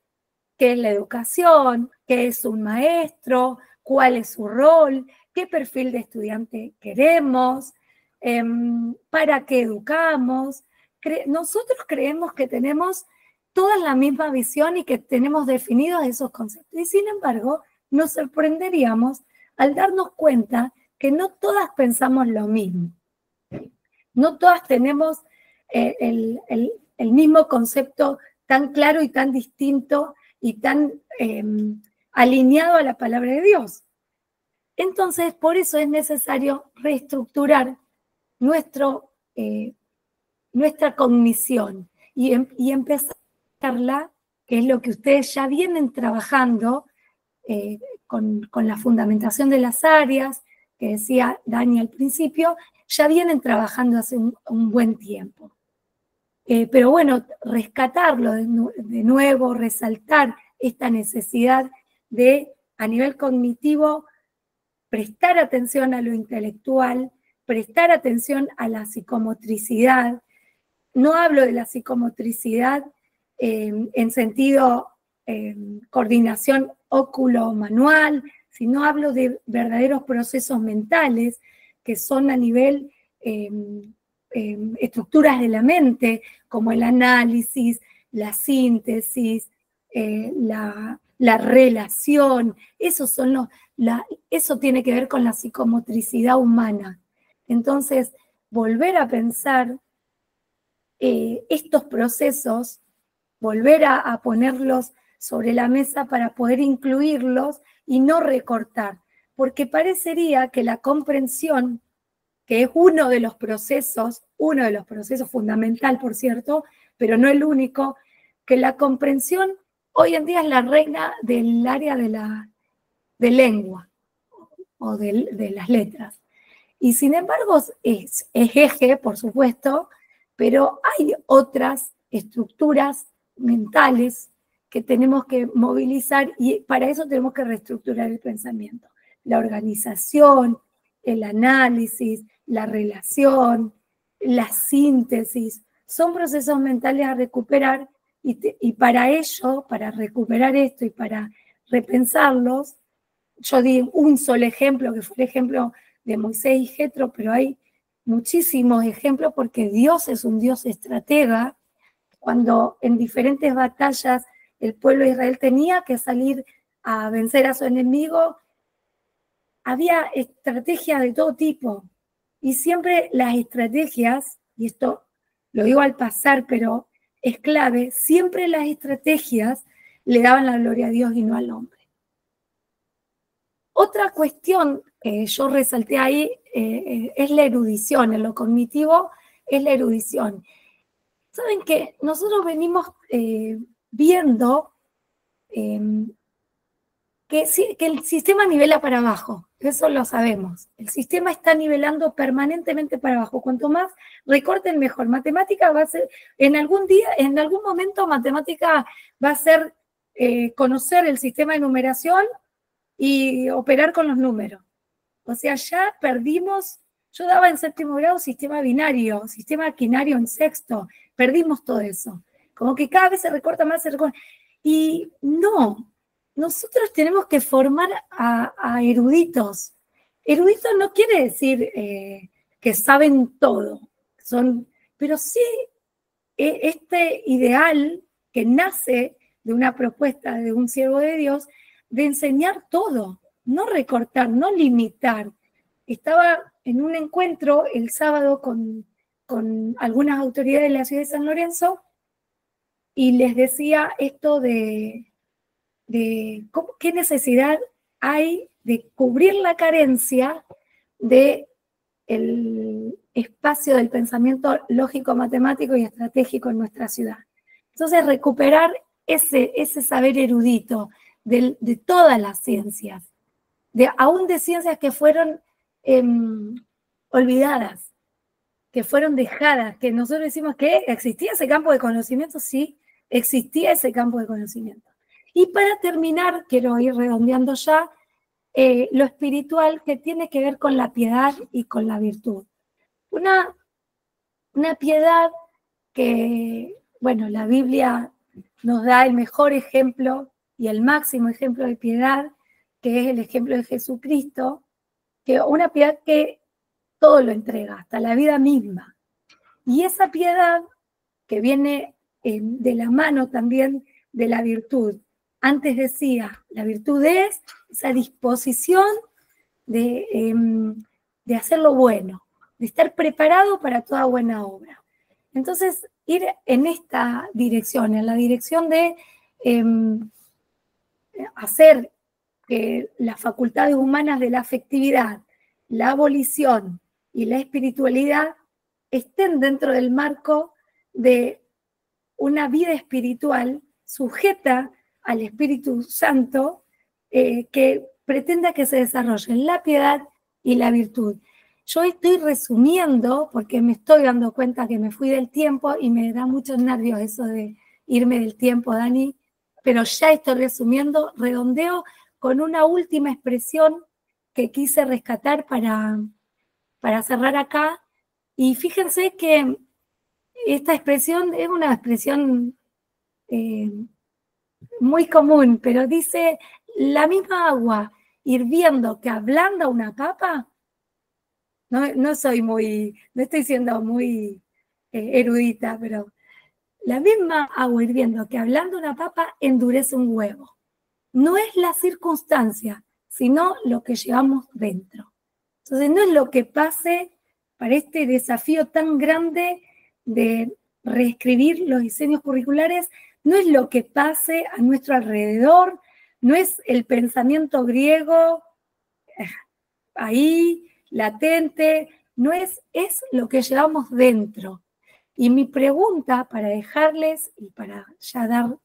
qué es la educación, qué es un maestro, cuál es su rol, qué perfil de estudiante queremos, para qué educamos. Nosotros creemos que tenemos toda la misma visión y que tenemos definidos esos conceptos. Y sin embargo, nos sorprenderíamos al darnos cuenta que no todas pensamos lo mismo. No todas tenemos el mismo concepto tan claro y tan distinto y tan alineado a la palabra de Dios. Entonces, por eso es necesario reestructurar nuestra cognición y empezarla, que es lo que ustedes ya vienen trabajando con la fundamentación de las áreas, que decía Dani al principio, ya vienen trabajando hace un buen tiempo. Pero bueno, rescatarlo de nuevo, resaltar esta necesidad de, a nivel cognitivo, prestar atención a lo intelectual, prestar atención a la psicomotricidad. No hablo de la psicomotricidad en sentido coordinación óculo-manual, sino hablo de verdaderos procesos mentales que son a nivel estructuras de la mente, como el análisis, la síntesis, la relación. Eso tiene que ver con la psicomotricidad humana. Entonces, volver a pensar estos procesos, volver a ponerlos sobre la mesa para poder incluirlos y no recortar, porque parecería que la comprensión, que es uno de los procesos fundamental, por cierto, pero no el único, que la comprensión hoy en día es la reina del área de lengua o de las letras. Y sin embargo es eje, por supuesto, pero hay otras estructuras mentales que tenemos que movilizar y para eso tenemos que reestructurar el pensamiento. La organización, el análisis, la relación, la síntesis, son procesos mentales a recuperar y para ello, para recuperar esto y para repensarlos, yo di un solo ejemplo, que fue el ejemplo de Moisés y Jetro, pero hay muchísimos ejemplos porque Dios es un Dios estratega. Cuando en diferentes batallas el pueblo de Israel tenía que salir a vencer a su enemigo, había estrategias de todo tipo. Y siempre las estrategias, y esto lo digo al pasar, pero es clave, siempre las estrategias le daban la gloria a Dios y no al hombre. Otra cuestión que yo resalté ahí es la erudición, en lo cognitivo es la erudición. Saben que nosotros venimos viendo que el sistema nivela para abajo, eso lo sabemos. El sistema está nivelando permanentemente para abajo. Cuanto más recorten, mejor. Matemática va a ser, en algún momento, matemática va a ser conocer el sistema de numeración y operar con los números. O sea, ya perdimos, yo daba en séptimo grado sistema binario, sistema quinario en sexto, perdimos todo eso. Como que cada vez se recorta más, se recorta. Y no, nosotros tenemos que formar a eruditos. Eruditos no quiere decir que saben todo, pero sí este ideal que nace de una propuesta de un siervo de Dios, de enseñar todo, no recortar, no limitar. Estaba en un encuentro el sábado con algunas autoridades de la ciudad de San Lorenzo y les decía esto de qué necesidad hay de cubrir la carencia del espacio del pensamiento lógico, matemático y estratégico en nuestra ciudad. Entonces, recuperar ese saber erudito de todas las ciencias, aún de ciencias que fueron olvidadas, que fueron dejadas, que nosotros decimos que existía ese campo de conocimiento, sí, existía ese campo de conocimiento. Y para terminar, quiero ir redondeando ya, lo espiritual que tiene que ver con la piedad y con la virtud. Una piedad que, bueno, la Biblia nos da el mejor ejemplo y el máximo ejemplo de piedad, que es el ejemplo de Jesucristo, que una piedad que todo lo entrega, hasta la vida misma. Y esa piedad que viene de la mano también de la virtud. Antes decía, la virtud es esa disposición de hacer lo bueno, de estar preparado para toda buena obra. Entonces, ir en esta dirección, en la dirección de hacer que las facultades humanas de la afectividad, la abolición y la espiritualidad estén dentro del marco de una vida espiritual sujeta al Espíritu Santo que pretenda que se desarrollen la piedad y la virtud. Yo estoy resumiendo porque me estoy dando cuenta que me fui del tiempo y me da muchos nervios eso de irme del tiempo, Dani, pero ya estoy resumiendo, redondeo con una última expresión que quise rescatar para cerrar acá. Y fíjense que esta expresión es una expresión muy común, pero dice, la misma agua hirviendo que ablanda una papa, no estoy siendo muy erudita, pero la misma agua hirviendo que ablanda una papa endurece un huevo. No es la circunstancia, sino lo que llevamos dentro. Entonces no es lo que pase para este desafío tan grande de reescribir los diseños curriculares, no es lo que pase a nuestro alrededor, no es el pensamiento griego ahí, latente, no es lo que llevamos dentro. Y mi pregunta para dejarles, y para ya dar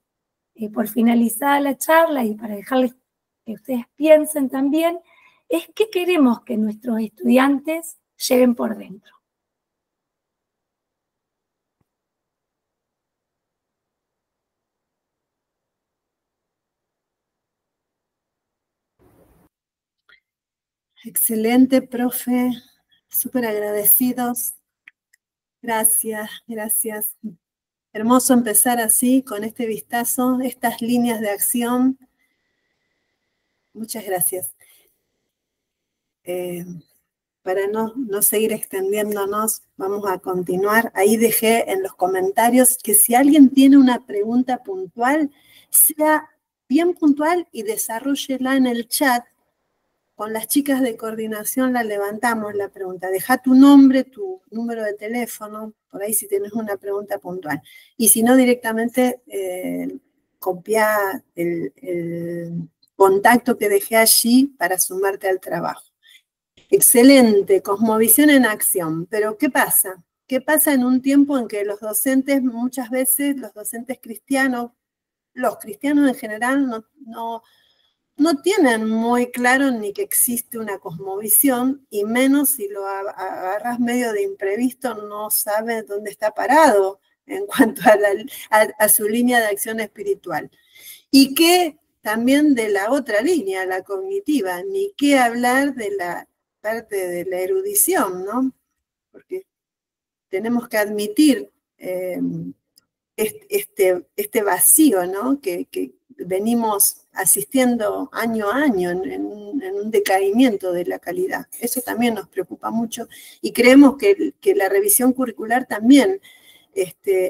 por finalizada la charla y para dejarles que ustedes piensen también, es qué queremos que nuestros estudiantes lleven por dentro. Excelente, profe. Súper agradecidos. Gracias, gracias. Hermoso empezar así, con este vistazo, estas líneas de acción. Muchas gracias. Para no seguir extendiéndonos, vamos a continuar. Ahí dejé en los comentarios que si alguien tiene una pregunta puntual, sea bien puntual y desarrollela en el chat, con las chicas de coordinación la levantamos la pregunta. Deja tu nombre, tu número de teléfono, por ahí si tenés una pregunta puntual. Y si no, directamente copia el contacto que dejé allí para sumarte al trabajo. Excelente, cosmovisión en acción. Pero ¿qué pasa? ¿Qué pasa en un tiempo en que los docentes, muchas veces, los docentes cristianos, los cristianos en general, no tienen muy claro ni que existe una cosmovisión, y menos si lo agarras medio de imprevisto, no sabe dónde está parado en cuanto a su línea de acción espiritual? Y que también de la otra línea, la cognitiva, ni qué hablar de la parte de la erudición, ¿no? Porque tenemos que admitir este vacío, ¿no? Que venimos asistiendo año a año en un decaimiento de la calidad. Eso también nos preocupa mucho y creemos que la revisión curricular también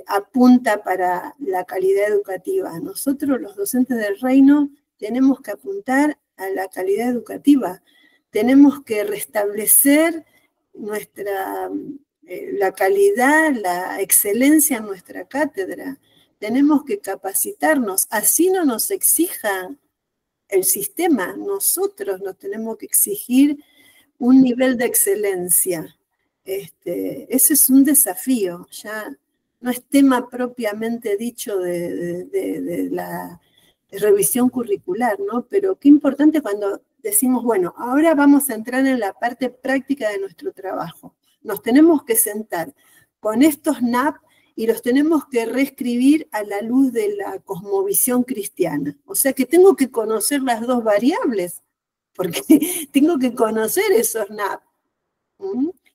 apunta para la calidad educativa. Nosotros, los docentes del reino, tenemos que apuntar a la calidad educativa. Tenemos que restablecer la calidad, la excelencia en nuestra cátedra. Tenemos que capacitarnos, así no nos exija el sistema, nosotros nos tenemos que exigir un nivel de excelencia. Ese es un desafío, ya no es tema propiamente dicho de la revisión curricular, ¿no? Pero qué importante cuando decimos, bueno, ahora vamos a entrar en la parte práctica de nuestro trabajo. Nos tenemos que sentar con estos NAP y los tenemos que reescribir a la luz de la cosmovisión cristiana. O sea que tengo que conocer las dos variables, porque tengo que conocer esos NAP,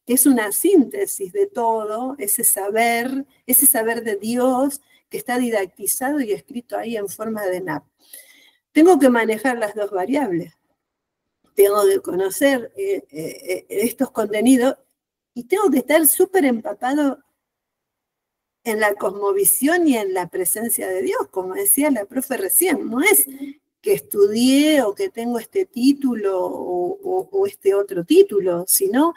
que es una síntesis de todo, ese saber de Dios que está didactizado y escrito ahí en forma de NAP. Tengo que manejar las dos variables. Tengo que conocer estos contenidos y tengo que estar súper empapado en la cosmovisión y en la presencia de Dios, como decía la profe recién. No es que estudié o que tengo este título o este otro título, sino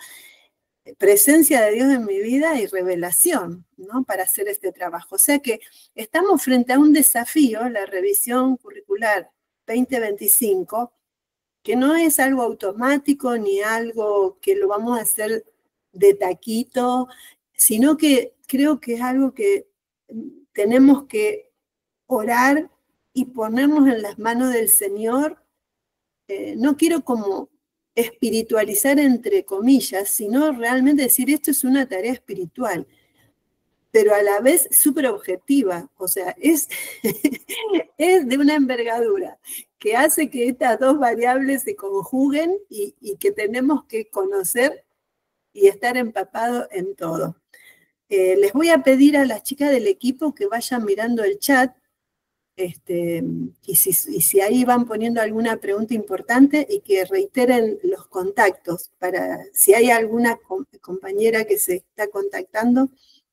presencia de Dios en mi vida y revelación, ¿no? Para hacer este trabajo. O sea que estamos frente a un desafío, la revisión curricular 2025, que no es algo automático ni algo que lo vamos a hacer de taquito, sino que creo que es algo que tenemos que orar y ponernos en las manos del Señor. No quiero como espiritualizar entre comillas, sino realmente decir esto es una tarea espiritual, pero a la vez súper objetiva, o sea, es de una envergadura que hace que estas dos variables se conjuguen y que tenemos que conocer y estar empapados en todo. Les voy a pedir a las chicas del equipo que vayan mirando el chat, y si ahí van poniendo alguna pregunta importante y que reiteren los contactos, para si hay alguna compañera que se está contactando,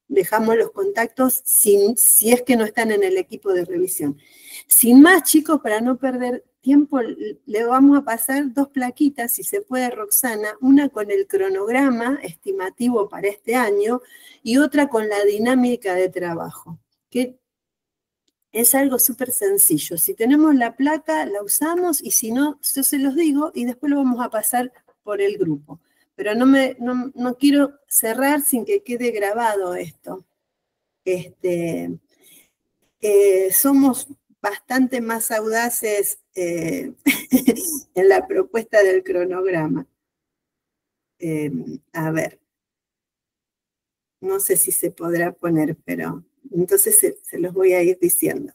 dejamos los contactos si es que no están en el equipo de revisión. Sin más, chicos, para no perder tiempo, le vamos a pasar dos plaquitas, si se puede, Roxana, una con el cronograma estimativo para este año y otra con la dinámica de trabajo, que es algo súper sencillo. Si tenemos la placa, la usamos, y si no, yo se los digo y después lo vamos a pasar por el grupo. Pero no quiero cerrar sin que quede grabado esto. Somos bastante más audaces en la propuesta del cronograma. A ver. No sé si se podrá poner, pero entonces se los voy a ir diciendo.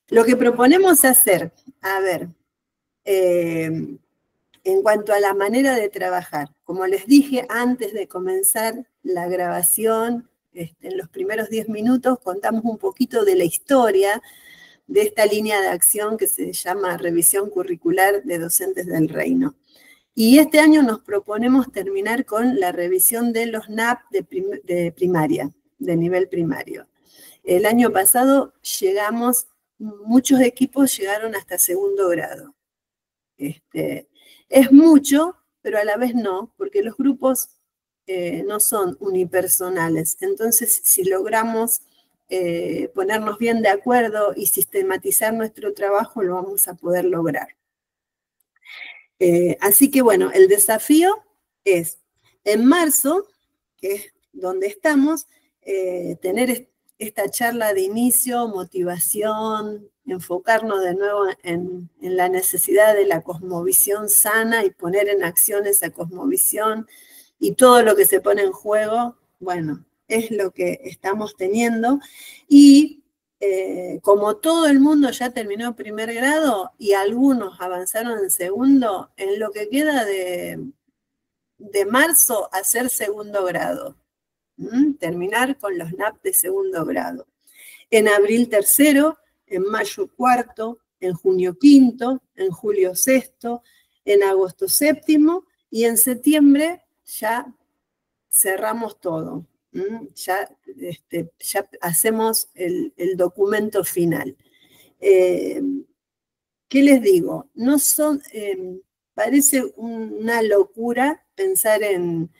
Lo que proponemos hacer, a ver, en cuanto a la manera de trabajar, como les dije antes de comenzar la grabación, en los primeros 10 minutos contamos un poquito de la historia de esta línea de acción que se llama Revisión Curricular de Docentes del Reino. Y este año nos proponemos terminar con la revisión de los NAP de primaria, de nivel primario. El año pasado muchos equipos llegaron hasta segundo grado. Es mucho, pero a la vez no, porque los grupos no son unipersonales. Entonces, si logramos ponernos bien de acuerdo y sistematizar nuestro trabajo, lo vamos a poder lograr. Así que bueno, el desafío es en marzo, que es donde estamos, tener esta charla de inicio, motivación, enfocarnos de nuevo en la necesidad de la cosmovisión sana y poner en acción esa cosmovisión y todo lo que se pone en juego, bueno, es lo que estamos teniendo. Y como todo el mundo ya terminó primer grado y algunos avanzaron en segundo, en lo que queda de marzo hacer segundo grado. Terminar con los NAP de segundo grado. En abril tercero, en mayo cuarto, en junio quinto, en julio sexto, en agosto séptimo y en septiembre ya cerramos todo. Ya hacemos el documento final. ¿Qué les digo? No son, parece una locura pensar en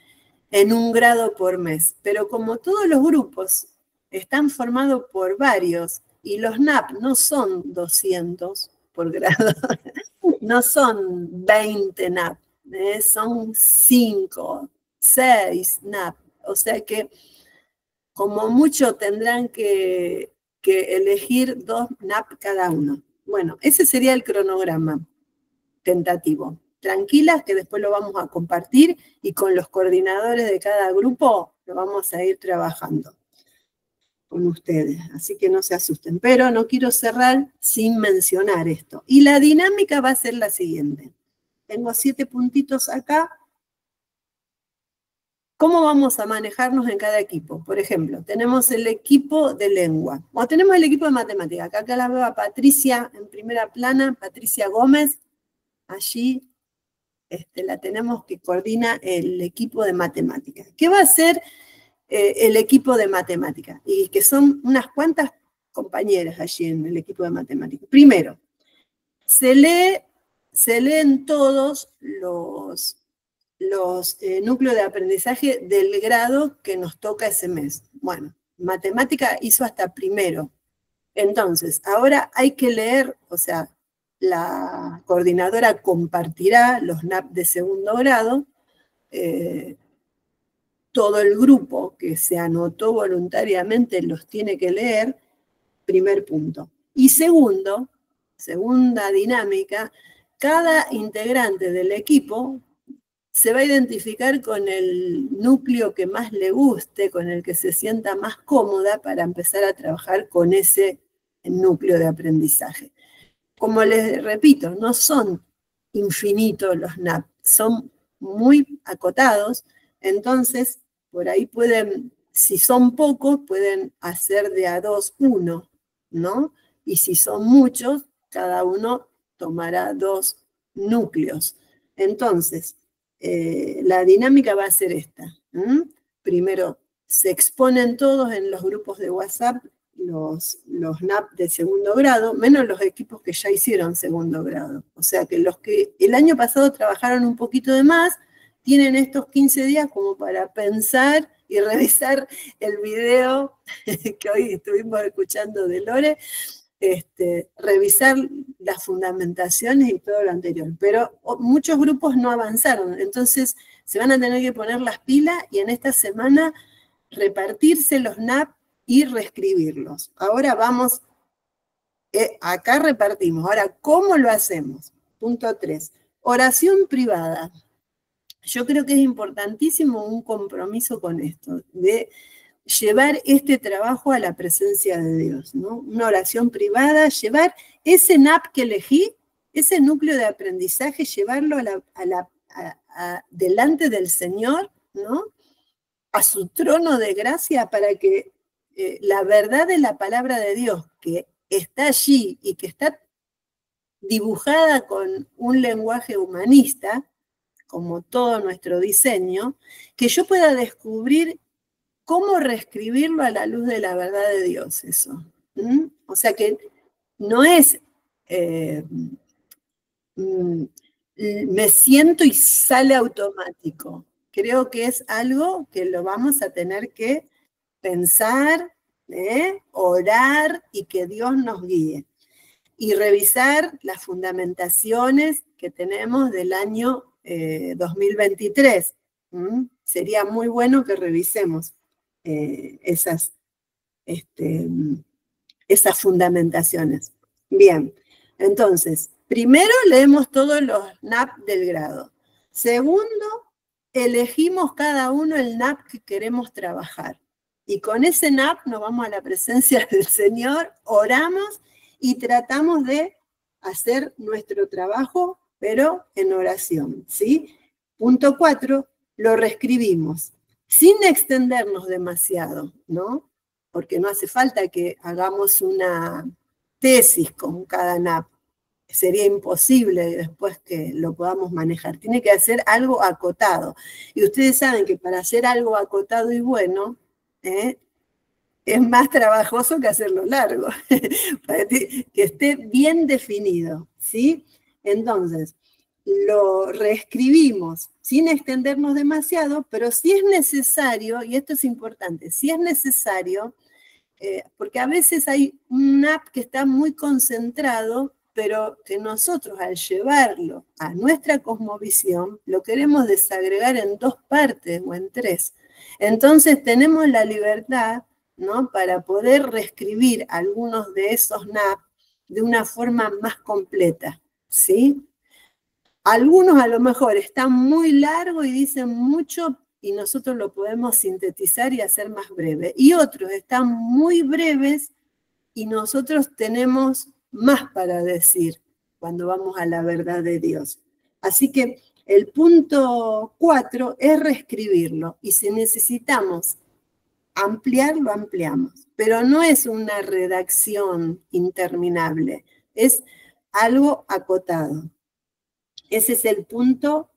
un grado por mes, pero como todos los grupos están formados por varios y los NAP no son 200 por grado, no son 20 NAP, son 5, 6 NAP, o sea que como mucho tendrán que elegir 2 NAP cada uno. Bueno, ese sería el cronograma tentativo. Tranquilas que después lo vamos a compartir y con los coordinadores de cada grupo lo vamos a ir trabajando con ustedes, así que no se asusten. Pero no quiero cerrar sin mencionar esto. Y la dinámica va a ser la siguiente. Tengo 7 puntitos acá. ¿Cómo vamos a manejarnos en cada equipo? Por ejemplo, tenemos el equipo de lengua, o tenemos el equipo de matemática. Acá la veo a Patricia en primera plana, Patricia Gómez. Allí la tenemos que coordina el equipo de matemática. ¿Qué va a hacer el equipo de matemática? Y que son unas cuantas compañeras allí en el equipo de matemática. Primero, se leen todos los núcleos de aprendizaje del grado que nos toca ese mes. Bueno, matemática hizo hasta primero. Entonces, ahora hay que leer, o sea, la coordinadora compartirá los NAP de segundo grado, todo el grupo que se anotó voluntariamente los tiene que leer, primer punto. Y segunda dinámica, cada integrante del equipo se va a identificar con el núcleo que más le guste, con el que se sienta más cómoda para empezar a trabajar con ese núcleo de aprendizaje. Como les repito, no son infinitos los NAP, son muy acotados, entonces por ahí pueden, si son pocos, pueden hacer de a 2, 1, ¿no? Y si son muchos, cada uno tomará 2 núcleos. Entonces, la dinámica va a ser esta. Primero, se exponen todos en los grupos de WhatsApp los NAP de segundo grado, menos los equipos que ya hicieron segundo grado. O sea que los que el año pasado trabajaron un poquito de más, tienen estos 15 días como para pensar y revisar el video que hoy estuvimos escuchando de Lore, revisar las fundamentaciones y todo lo anterior. Pero muchos grupos no avanzaron, entonces se van a tener que poner las pilas y en esta semana repartirse los NAP y reescribirlos. Ahora vamos, acá repartimos. Ahora, ¿cómo lo hacemos? Punto 3. Oración privada. Yo creo que es importantísimo un compromiso con esto, de llevar este trabajo a la presencia de Dios, ¿no? Una oración privada, llevar ese NAP que elegí, ese núcleo de aprendizaje, llevarlo delante del Señor, ¿no? A su trono de gracia para que la verdad de la palabra de Dios, que está allí y que está dibujada con un lenguaje humanista, como todo nuestro diseño, que yo pueda descubrir cómo reescribirlo a la luz de la verdad de Dios, eso. O sea que no es me siento y sale automático. Creo que es algo que lo vamos a tener que pensar, orar y que Dios nos guíe. Y revisar las fundamentaciones que tenemos del año 2023. Sería muy bueno que revisemos esas fundamentaciones. Bien, entonces, primero leemos todos los NAP del grado. Segundo, elegimos cada uno el NAP que queremos trabajar. Y con ese NAP nos vamos a la presencia del Señor, oramos y tratamos de hacer nuestro trabajo, pero en oración, ¿sí? Punto 4, lo reescribimos, sin extendernos demasiado, ¿no? Porque no hace falta que hagamos una tesis con cada NAP. Sería imposible después que lo podamos manejar. Tiene que hacer algo acotado. Y ustedes saben que para hacer algo acotado y bueno, es más trabajoso que hacerlo largo, para que esté bien definido, ¿sí? Entonces, lo reescribimos sin extendernos demasiado, pero si es necesario, y esto es importante, si es necesario, porque a veces hay un NAP que está muy concentrado, pero que nosotros al llevarlo a nuestra cosmovisión, lo queremos desagregar en 2 partes o en 3. Entonces tenemos la libertad, ¿no?, para poder reescribir algunos de esos NAP de una forma más completa, ¿sí? Algunos a lo mejor están muy largos y dicen mucho y nosotros lo podemos sintetizar y hacer más breve. Y otros están muy breves y nosotros tenemos más para decir cuando vamos a la verdad de Dios. Así que el punto 4 es reescribirlo y si necesitamos ampliar, lo ampliamos. Pero no es una redacción interminable, es algo acotado. Ese es el punto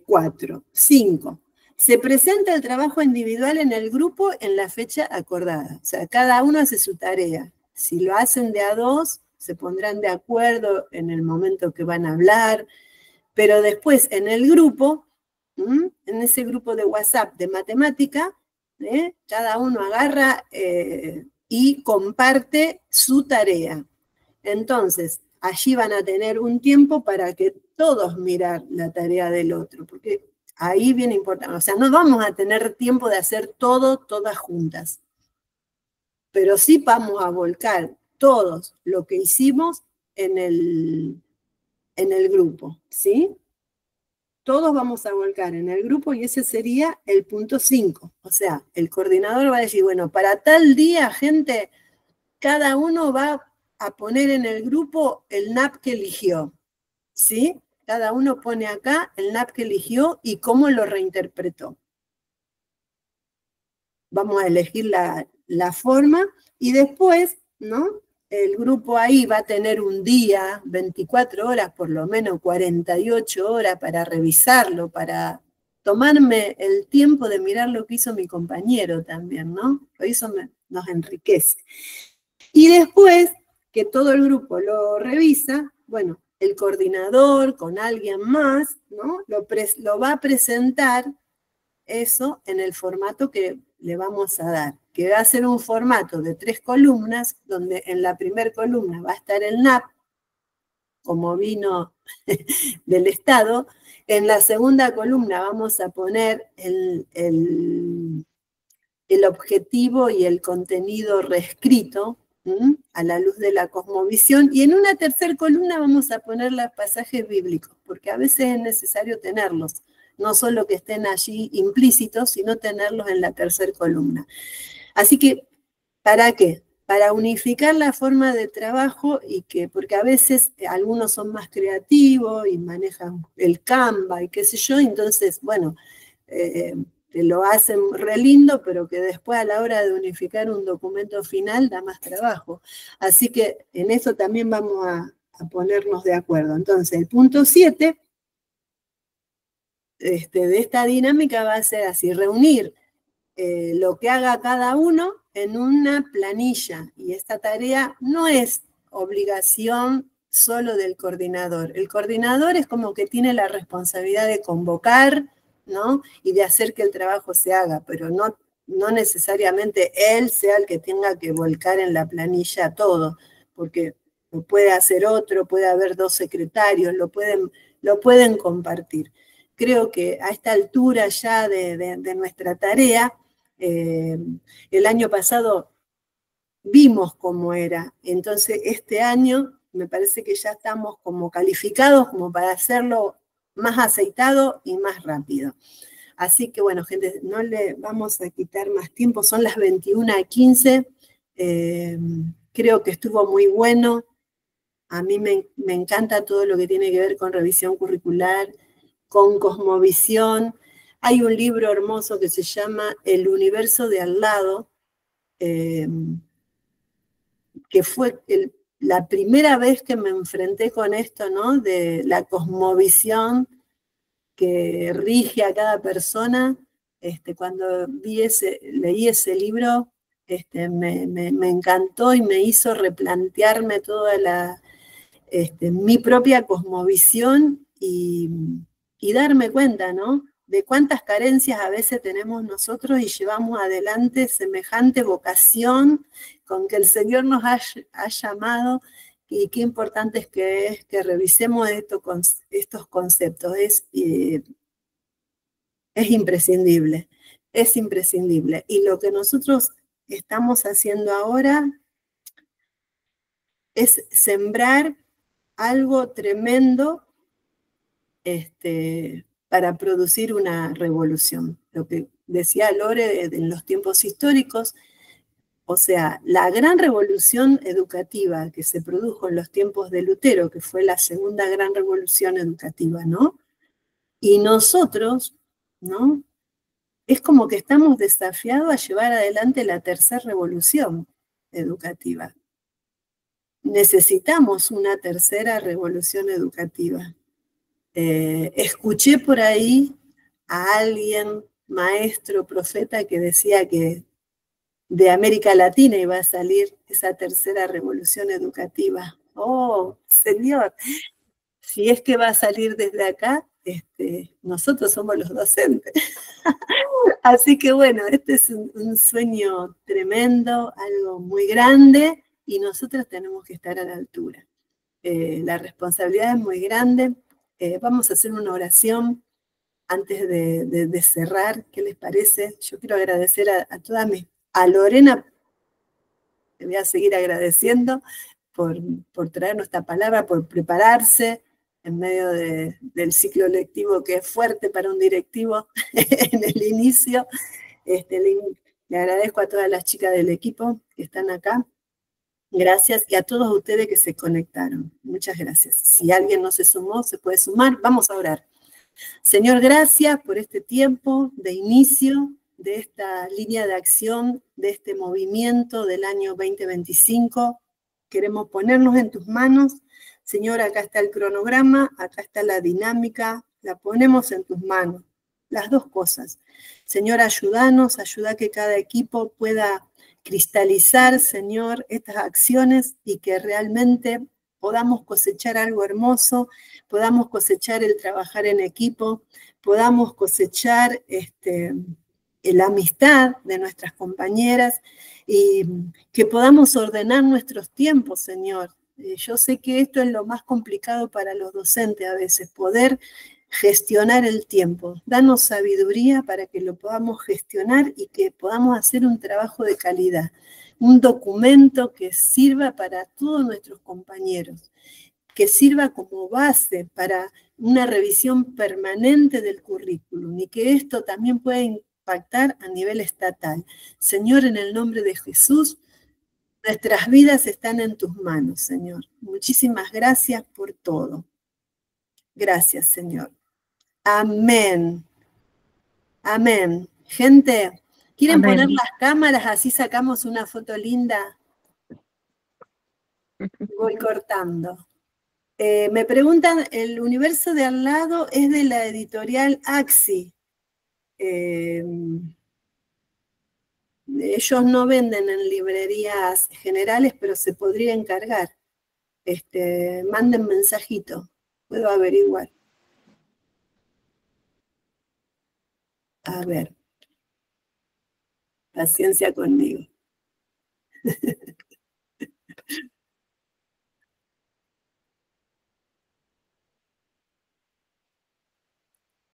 4. 5. Se presenta el trabajo individual en el grupo en la fecha acordada. O sea, cada uno hace su tarea. Si lo hacen de a 2, se pondrán de acuerdo en el momento que van a hablar, pero después en el grupo, en ese grupo de WhatsApp de matemática, cada uno agarra y comparte su tarea. Entonces, allí van a tener un tiempo para que todos mirar la tarea del otro, porque ahí viene importante. O sea, no vamos a tener tiempo de hacer todo, todas juntas, pero sí vamos a volcar todos lo que hicimos en el grupo, ¿sí? Todos vamos a volcar en el grupo y ese sería el punto 5. O sea, el coordinador va a decir, bueno, para tal día, gente, cada uno va a poner en el grupo el NAP que eligió, ¿sí? Cada uno pone acá el NAP que eligió y cómo lo reinterpretó. Vamos a elegir la forma y después, ¿no?, el grupo ahí va a tener un día, 24 horas, por lo menos 48 horas para revisarlo, para tomarme el tiempo de mirar lo que hizo mi compañero también, ¿no? Eso nos enriquece. Y después que todo el grupo lo revisa, bueno, el coordinador con alguien más, ¿no?, lo va a presentar eso en el formato que le vamos a dar, que va a ser un formato de 3 columnas, donde en la primera columna va a estar el NAP, como vino del Estado. En la segunda columna vamos a poner el objetivo y el contenido reescrito, a la luz de la cosmovisión, y en una tercera columna vamos a poner los pasajes bíblicos, porque a veces es necesario tenerlos, no solo que estén allí implícitos, sino tenerlos en la tercera columna. Así que, ¿para qué? Para unificar la forma de trabajo y que, porque a veces algunos son más creativos y manejan el Canva y qué sé yo, entonces, bueno, lo hacen re lindo, pero que después a la hora de unificar un documento final da más trabajo. Así que en eso también vamos a ponernos de acuerdo. Entonces, el punto 7 de esta dinámica va a ser así, reunir lo que haga cada uno en una planilla. Y esta tarea no es obligación solo del coordinador. El coordinador es como que tiene la responsabilidad de convocar, ¿no? Y de hacer que el trabajo se haga, pero no necesariamente él sea el que tenga que volcar en la planilla todo, porque lo puede hacer otro, puede haber 2 secretarios, lo pueden compartir. Creo que a esta altura ya de nuestra tarea, el año pasado vimos cómo era, entonces este año me parece que ya estamos como calificados como para hacerlo más aceitado y más rápido. Así que bueno, gente, no le vamos a quitar más tiempo, son las 21:15, creo que estuvo muy bueno, a mí me encanta todo lo que tiene que ver con revisión curricular, con cosmovisión. Hay un libro hermoso que se llama El universo de al lado, que fue la primera vez que me enfrenté con esto, ¿no? De la cosmovisión que rige a cada persona. Cuando leí ese libro, me encantó y me hizo replantearme toda mi propia cosmovisión y darme cuenta, ¿no? De cuántas carencias a veces tenemos nosotros y llevamos adelante semejante vocación con que el Señor nos ha llamado, y qué importante es que revisemos estos conceptos. Es imprescindible, es imprescindible. Y lo que nosotros estamos haciendo ahora es sembrar algo tremendo para producir una revolución. Lo que decía Lore en los tiempos históricos, o sea, la gran revolución educativa que se produjo en los tiempos de Lutero, que fue la segunda gran revolución educativa, ¿no? Y nosotros, ¿no? Es como que estamos desafiados a llevar adelante la tercera revolución educativa. Necesitamos una tercera revolución educativa. Escuché por ahí a alguien, maestro, profeta, que decía que de América Latina iba a salir esa tercera revolución educativa. Oh, Señor, si es que va a salir desde acá, nosotros somos los docentes. Así que bueno, este es un sueño tremendo, algo muy grande, y nosotros tenemos que estar a la altura. La responsabilidad es muy grande. Vamos a hacer una oración antes de cerrar. ¿Qué les parece? Yo quiero agradecer a todas a Lorena, le voy a seguir agradeciendo por traernos esta palabra, por prepararse en medio del ciclo lectivo, que es fuerte para un directivo en el inicio. Le agradezco a todas las chicas del equipo que están acá. Gracias, y a todos ustedes que se conectaron. Muchas gracias. Si alguien no se sumó, se puede sumar. Vamos a orar. Señor, gracias por este tiempo de inicio de esta línea de acción, de este movimiento del año 2025. Queremos ponernos en tus manos. Señor, acá está el cronograma, acá está la dinámica, la ponemos en tus manos. Las dos cosas. Señor, ayúdanos, ayuda a que cada equipo pueda cristalizar, Señor, estas acciones y que realmente podamos cosechar algo hermoso, podamos cosechar el trabajar en equipo, podamos cosechar la amistad de nuestras compañeras y que podamos ordenar nuestros tiempos, Señor. Yo sé que esto es lo más complicado para los docentes a veces, poder gestionar el tiempo. Danos sabiduría para que lo podamos gestionar y que podamos hacer un trabajo de calidad, un documento que sirva para todos nuestros compañeros, que sirva como base para una revisión permanente del currículum y que esto también pueda impactar a nivel estatal. Señor, en el nombre de Jesús, nuestras vidas están en tus manos, Señor. Muchísimas gracias por todo. Gracias, Señor. Amén. Amén. Gente, ¿quieren Amén. poner las cámaras? Así sacamos una foto linda. Voy cortando. Me preguntan, el universo de al lado es de la editorial Axi. Ellos no venden en librerías generales, pero se podría encargar. manden mensajito, puedo averiguar. A ver, paciencia conmigo.